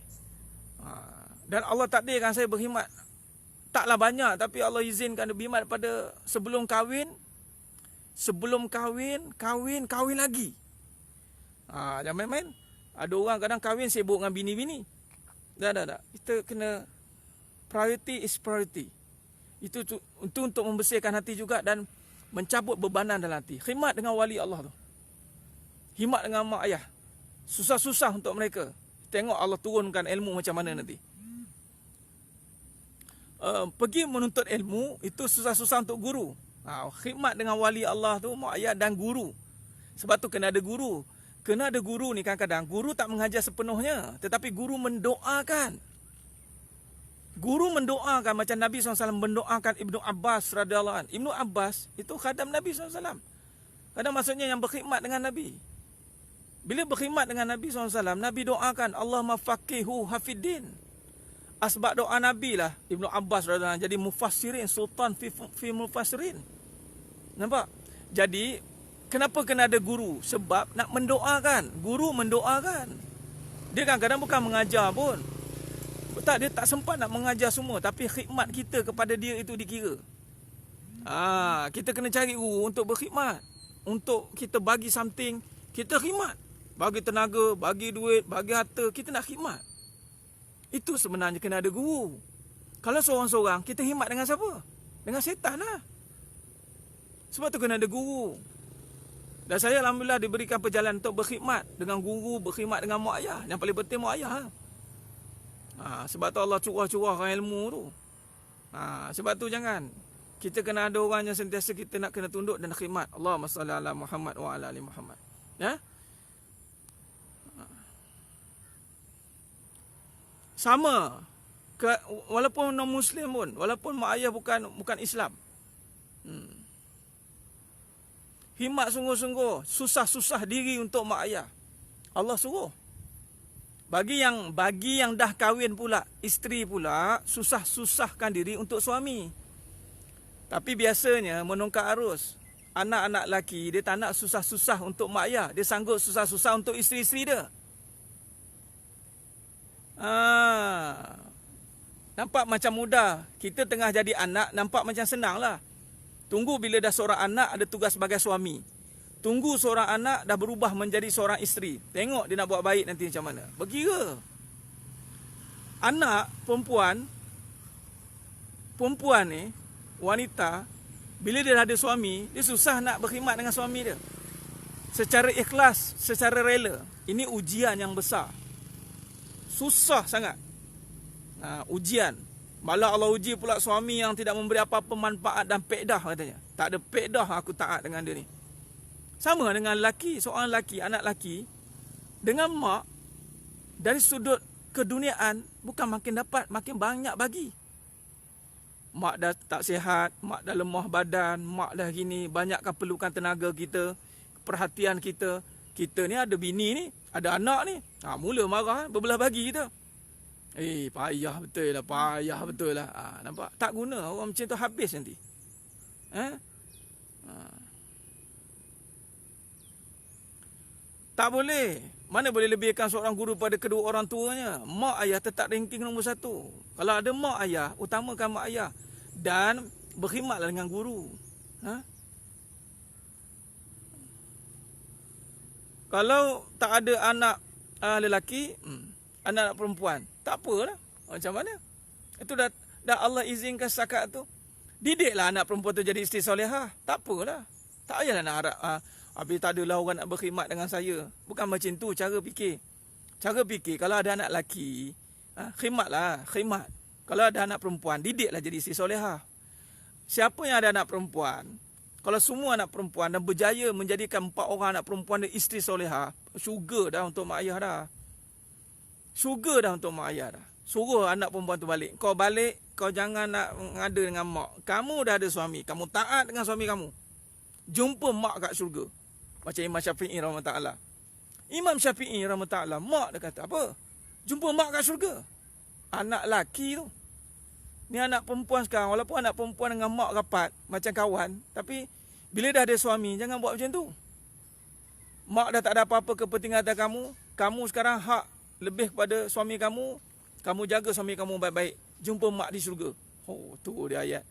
Dan Allah takdirkan saya berkhidmat. Taklah banyak, tapi Allah izinkan dia berkhidmat pada sebelum kahwin. Sebelum kahwin lagi. Jangan main-main. Ada orang kadang kahwin sibuk dengan bini-bini. Dah. Kita kena priority is priority. Itu untuk membersihkan hati juga dan mencabut bebanan dalam hati. Khidmat dengan wali Allah tu. Khidmat dengan mak ayah. Susah-susah untuk mereka. Tengok Allah turunkan ilmu macam mana nanti. Pergi menuntut ilmu itu susah-susah untuk guru. Khidmat dengan wali Allah tu, mak ayah dan guru. Sebab tu kena ada guru. Kena ada guru ni kadang-kadang. Guru tak mengajar sepenuhnya. Tetapi guru mendoakan. Guru mendoakan macam Nabi SAW mendoakan Ibnu Abbas radhiyallahu anhu. Ibnu Abbas itu khadam Nabi SAW. Kadang maksudnya yang berkhidmat dengan Nabi. Bila berkhidmat dengan Nabi SAW, Nabi doakan Allahumma faqihu hafiddin. Asbab doa Nabi lah Ibnu Abbas radhiyallahu anhu jadi mufassirin, sultan fi mufassirin. Nampak? Jadi kenapa kena ada guru? Sebab nak mendoakan. Guru mendoakan. Dia kadang-kadang bukan mengajar pun. Tak, dia tak sempat nak mengajar semua. Tapi khidmat kita kepada dia itu dikira. Kita kena cari guru untuk berkhidmat. Untuk kita bagi something, kita khidmat. Bagi tenaga, bagi duit, bagi harta, kita nak khidmat. Itu sebenarnya kena ada guru. Kalau seorang-seorang, kita khidmat dengan siapa? Dengan setan lah. Sebab tu kena ada guru. Dan saya alhamdulillah diberikan perjalanan untuk berkhidmat dengan guru, berkhidmat dengan mak ayah. Yang paling penting mak ayah lah. Sebab tu Allah curah-curahkan ilmu tu. Sebab tu jangan. Kita kena ada orang yang sentiasa kita nak kena tunduk dan khidmat. Allahumma salli ala Muhammad wa ala ali Muhammad. Ya? Sama. Walaupun non-Muslim pun. Walaupun mak ayah bukan Islam. Khidmat sungguh-sungguh. Susah-susah diri untuk mak ayah. Allah suruh. Bagi yang dah kahwin pula, isteri pula, susah-susahkan diri untuk suami. Tapi biasanya menongkak arus. Anak-anak lelaki, dia tak nak susah-susah untuk mak ayah. Dia sanggup susah-susah untuk isteri-isteri dia. Nampak macam mudah. Kita tengah jadi anak, nampak macam senang lah. Tunggu bila dah seorang anak ada tugas sebagai suami. Tunggu seorang anak dah berubah menjadi seorang isteri. Tengok dia nak buat baik nanti macam mana. Berkira. Anak perempuan ni, wanita, bila dia dah ada suami, dia susah nak berkhidmat dengan suami dia. Secara ikhlas, secara rela. Ini ujian yang besar. Susah sangat. Ujian. Malah Allah uji pula suami yang tidak memberi apa-apa manfaat dan pedah katanya. Tak ada pedah aku taat dengan dia ni. Sama dengan lelaki, seorang lelaki, anak lelaki dengan mak dari sudut keduniaan bukan makin dapat, makin banyak bagi. Mak dah tak sihat, mak dah lemah badan, mak dah gini, banyakkan perlukan tenaga kita, perhatian kita. Kita ni ada bini ni, ada anak ni. Mula marah, berbelah bagi kita. Payah betul lah. Nampak? Tak guna, orang macam tu habis nanti. Tak boleh. Mana boleh lebihkan seorang guru pada kedua orang tuanya. Mak ayah tetap ranking nombor 1. Kalau ada mak ayah, utamakan mak ayah. Dan berkhidmatlah dengan guru. Kalau tak ada anak lelaki, anak perempuan, tak apalah. Macam mana? Itu dah Allah izinkan setakat tu. Didiklah anak perempuan tu jadi isteri solehah. Tak apalah. Tak payahlah nak harap habis tak adalah orang nak berkhidmat dengan saya. Bukan macam tu cara fikir. Cara fikir, kalau ada anak lelaki, khidmatlah, khidmat. Kalau ada anak perempuan, didiklah jadi isteri solehah. Siapa yang ada anak perempuan, kalau semua anak perempuan dan berjaya menjadikan 4 orang anak perempuan dan isteri solehah, syurga dah untuk mak ayah dah. Syurga dah untuk mak ayah dah. Suruh anak perempuan tu balik. Kau balik, kau jangan nak ngada dengan mak. Kamu dah ada suami, kamu taat dengan suami kamu. Jumpa mak kat syurga. Macam Imam Syafi'i rahmatullah. Imam Syafi'i rahmatullah, mak dia kata apa? Jumpa mak kat syurga. Anak lelaki tu. Ni anak perempuan sekarang, walaupun anak perempuan dengan mak rapat macam kawan, tapi bila dah ada suami, jangan buat macam tu. Mak dah tak ada apa-apa kepentingan atas kamu. Kamu sekarang hak lebih kepada suami kamu. Kamu jaga suami kamu baik-baik. Jumpa mak di syurga. Tu dia ayat.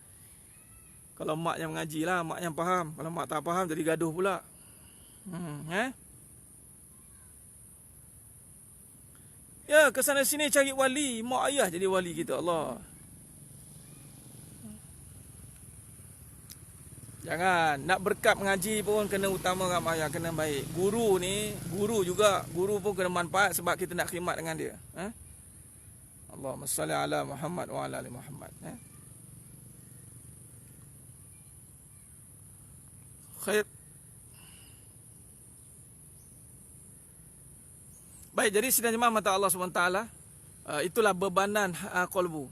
Kalau mak yang mengaji lah, mak yang faham. Kalau mak tak faham jadi gaduh pula. Ya, ke sana sini cari wali, mak ayah jadi wali kita. Allah. Jangan nak berkat mengaji pun kena utamakan mak ayah, kena baik. Guru ni, guru juga, guru pun kena manfaat sebab kita nak khidmat dengan dia. Allahumma salli ala Muhammad wa ala ali Muhammad. Khair. Baik, jadi sidang jemaah mata Allah SWT, itulah bebanan qalbu.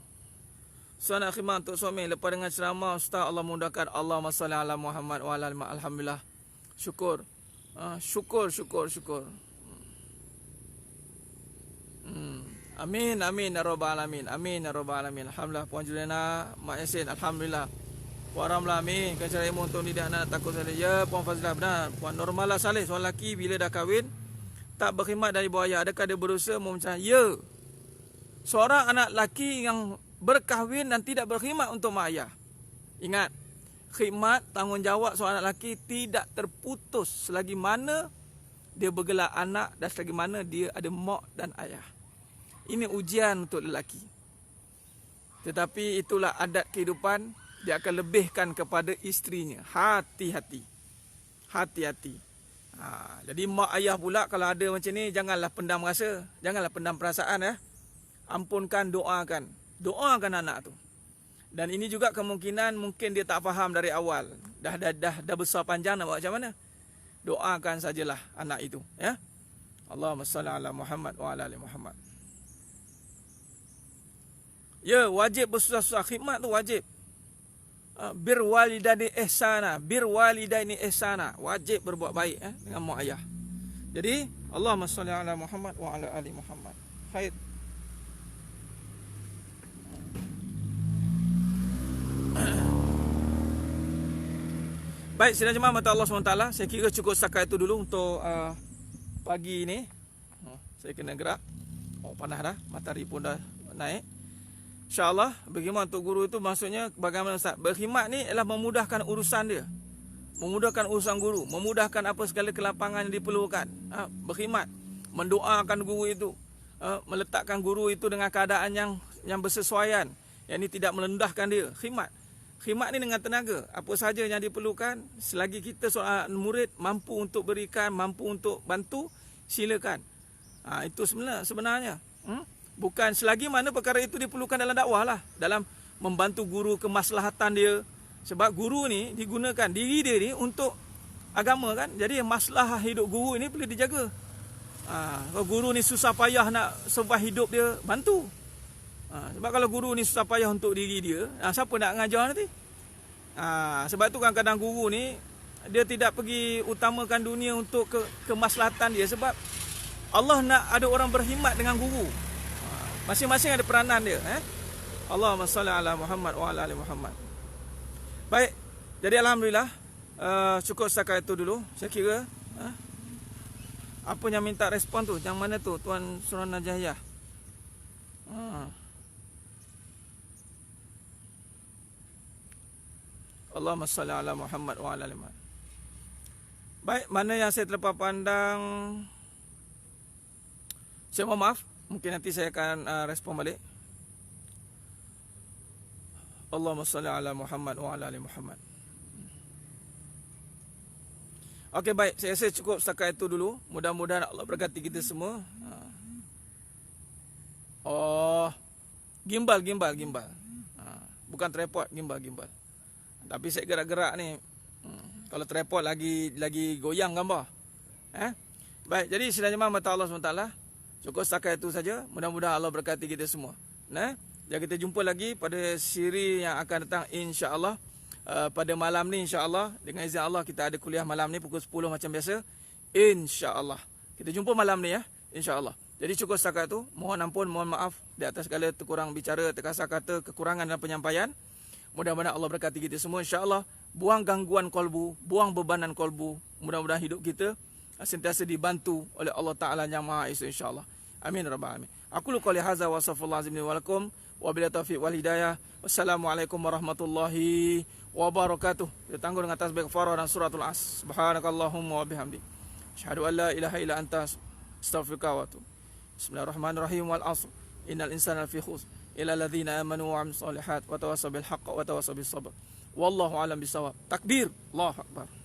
So nak khidmat untuk suami lepas dengan ceramah ustaz, Allah mudahkan. Allahumma salli ala Muhammad wa ala ali Muhammad. Alhamdulillah. Syukur. Syukur. Amin ya rabbal alamin. Amin ya rabbal alamin. Alhamdulillah. Puan Juliana, Mak Yasin, alhamdulillah. Puan Ramlah, amin. Kacar ilmu untuk didik anak takut saya. Ya, Puan Fazlah, benar. Puan Normalah Saleh, seorang lelaki bila dah kahwin tak berkhidmat dari ibu ayah, adakah dia berusaha memecahkan? Ya. Seorang anak lelaki yang berkahwin dan tidak berkhidmat untuk mak ayah. Ingat, khidmat, tanggungjawab seorang anak lelaki tidak terputus selagi mana dia bergelar anak dan selagi mana dia ada mak dan ayah. Ini ujian untuk lelaki. Tetapi itulah adat kehidupan, dia akan lebihkan kepada isterinya. Hati-hati. Jadi mak ayah pula kalau ada macam ni, janganlah pendam rasa, janganlah pendam perasaan. Ampunkan, doakan anak tu. Dan ini juga kemungkinan mungkin dia tak faham dari awal. Dah besar panjang nak buat macam mana. Doakan sajalah anak itu, ya. Allahumma salli ala Muhammad wa ala ali Muhammad. Ya, wajib bersusah-susah, khidmat tu wajib. Bir walidaini ihsana, wajib berbuat baik dengan mak ayah. Jadi Allahumma salli ala Muhammad wa ala ali Muhammad. Khair. Baik, sidang jemaah mata Allah SWT, saya kira cukup setakat itu dulu untuk pagi ini. Saya kena gerak. Panas dah, matahari pun dah naik. InsyaAllah, bagaimana untuk guru itu, maksudnya bagaimana Ustaz? Berkhidmat ni ialah memudahkan urusan dia. Memudahkan urusan guru. Memudahkan apa segala kelapangan yang diperlukan. Berkhidmat. Mendoakan guru itu. Meletakkan guru itu dengan keadaan yang bersesuaian. Yang ini tidak merendahkan dia. Khidmat. Khidmat ni dengan tenaga. Apa sahaja yang diperlukan, selagi kita seorang murid mampu untuk berikan, mampu untuk bantu, silakan. Itu sebenarnya. Bukan selagi mana perkara itu diperlukan dalam dakwah lah, dalam membantu guru kemaslahatan dia. Sebab guru ni digunakan diri dia ni untuk agama kan. Jadi masalah hidup guru ini perlu dijaga. Kalau guru ni susah payah nak survive hidup dia, bantu. Sebab kalau guru ni susah payah untuk diri dia, siapa nak mengajar nanti? Sebab tu kadang-kadang guru ni dia tidak pergi utamakan dunia untuk kemaslahatan dia. Sebab Allah nak ada orang berkhidmat dengan guru. Masing-masing ada peranan dia. Allahumma salli ala Muhammad wa ala ali Muhammad. Baik, jadi alhamdulillah, cukup setakat itu dulu. Saya kira apa yang minta respon tu? Yang mana tu? Tuan Surana Jahiyah. Allahumma salli ala Muhammad wa ala ali Muhammad. Baik, mana yang saya terlepas pandang, saya mohon maaf. Mungkin nanti saya akan respon balik. Allahumma salli ala Muhammad wa ala ali Muhammad. Okey, baik. Saya rasa cukup setakat itu dulu. Mudah-mudahan Allah berkati kita semua. Gimbal. Bukan tripod, gimbal. Tapi saya gerak-gerak ni. Kalau tripod lagi goyang gambar. Baik, jadi sidang jemaah mata Allah SWT. Cukup setakat itu saja. Mudah-mudahan Allah berkati kita semua. Dan kita jumpa lagi pada siri yang akan datang insya-Allah. Pada malam ni insya-Allah, dengan izin Allah kita ada kuliah malam ni pukul 10 macam biasa. Insya-Allah. Kita jumpa malam ni ya, insya-Allah. Jadi cukup setakat itu. Mohon ampun, mohon maaf di atas segala terkurang bicara, terkasar kata, kekurangan dalam penyampaian. Mudah-mudahan Allah berkati kita semua insya-Allah. Buang gangguan kolbu, buang bebanan kolbu. Mudah-mudahan hidup kita sentiasa dibantu oleh Allah Ta'ala yang Maha Esa insya-Allah. Amin ya rabbal alamin. Aku qouli hadza wa astaghfirullah azim li wa lakum wa billahi taufiq wal hidayah. Wassalamualaikum warahmatullahi wabarakatuh. Ditangguh dengan tasbih kafarah dan suratul as. Subhanakallahumma wa bihamdik. Asyhadu an la ilaha illa anta astaghfiruka wa atubu. Bismillahirrahmanirrahim. Wal 'ashr. Innal insana lafi khusr illa alladzina amanu wa 'amilus solihat wa tawassaw bil haqq wa tawassaw bis sabr. Wallahu a'lam bissawab. Takbir. Allahu akbar.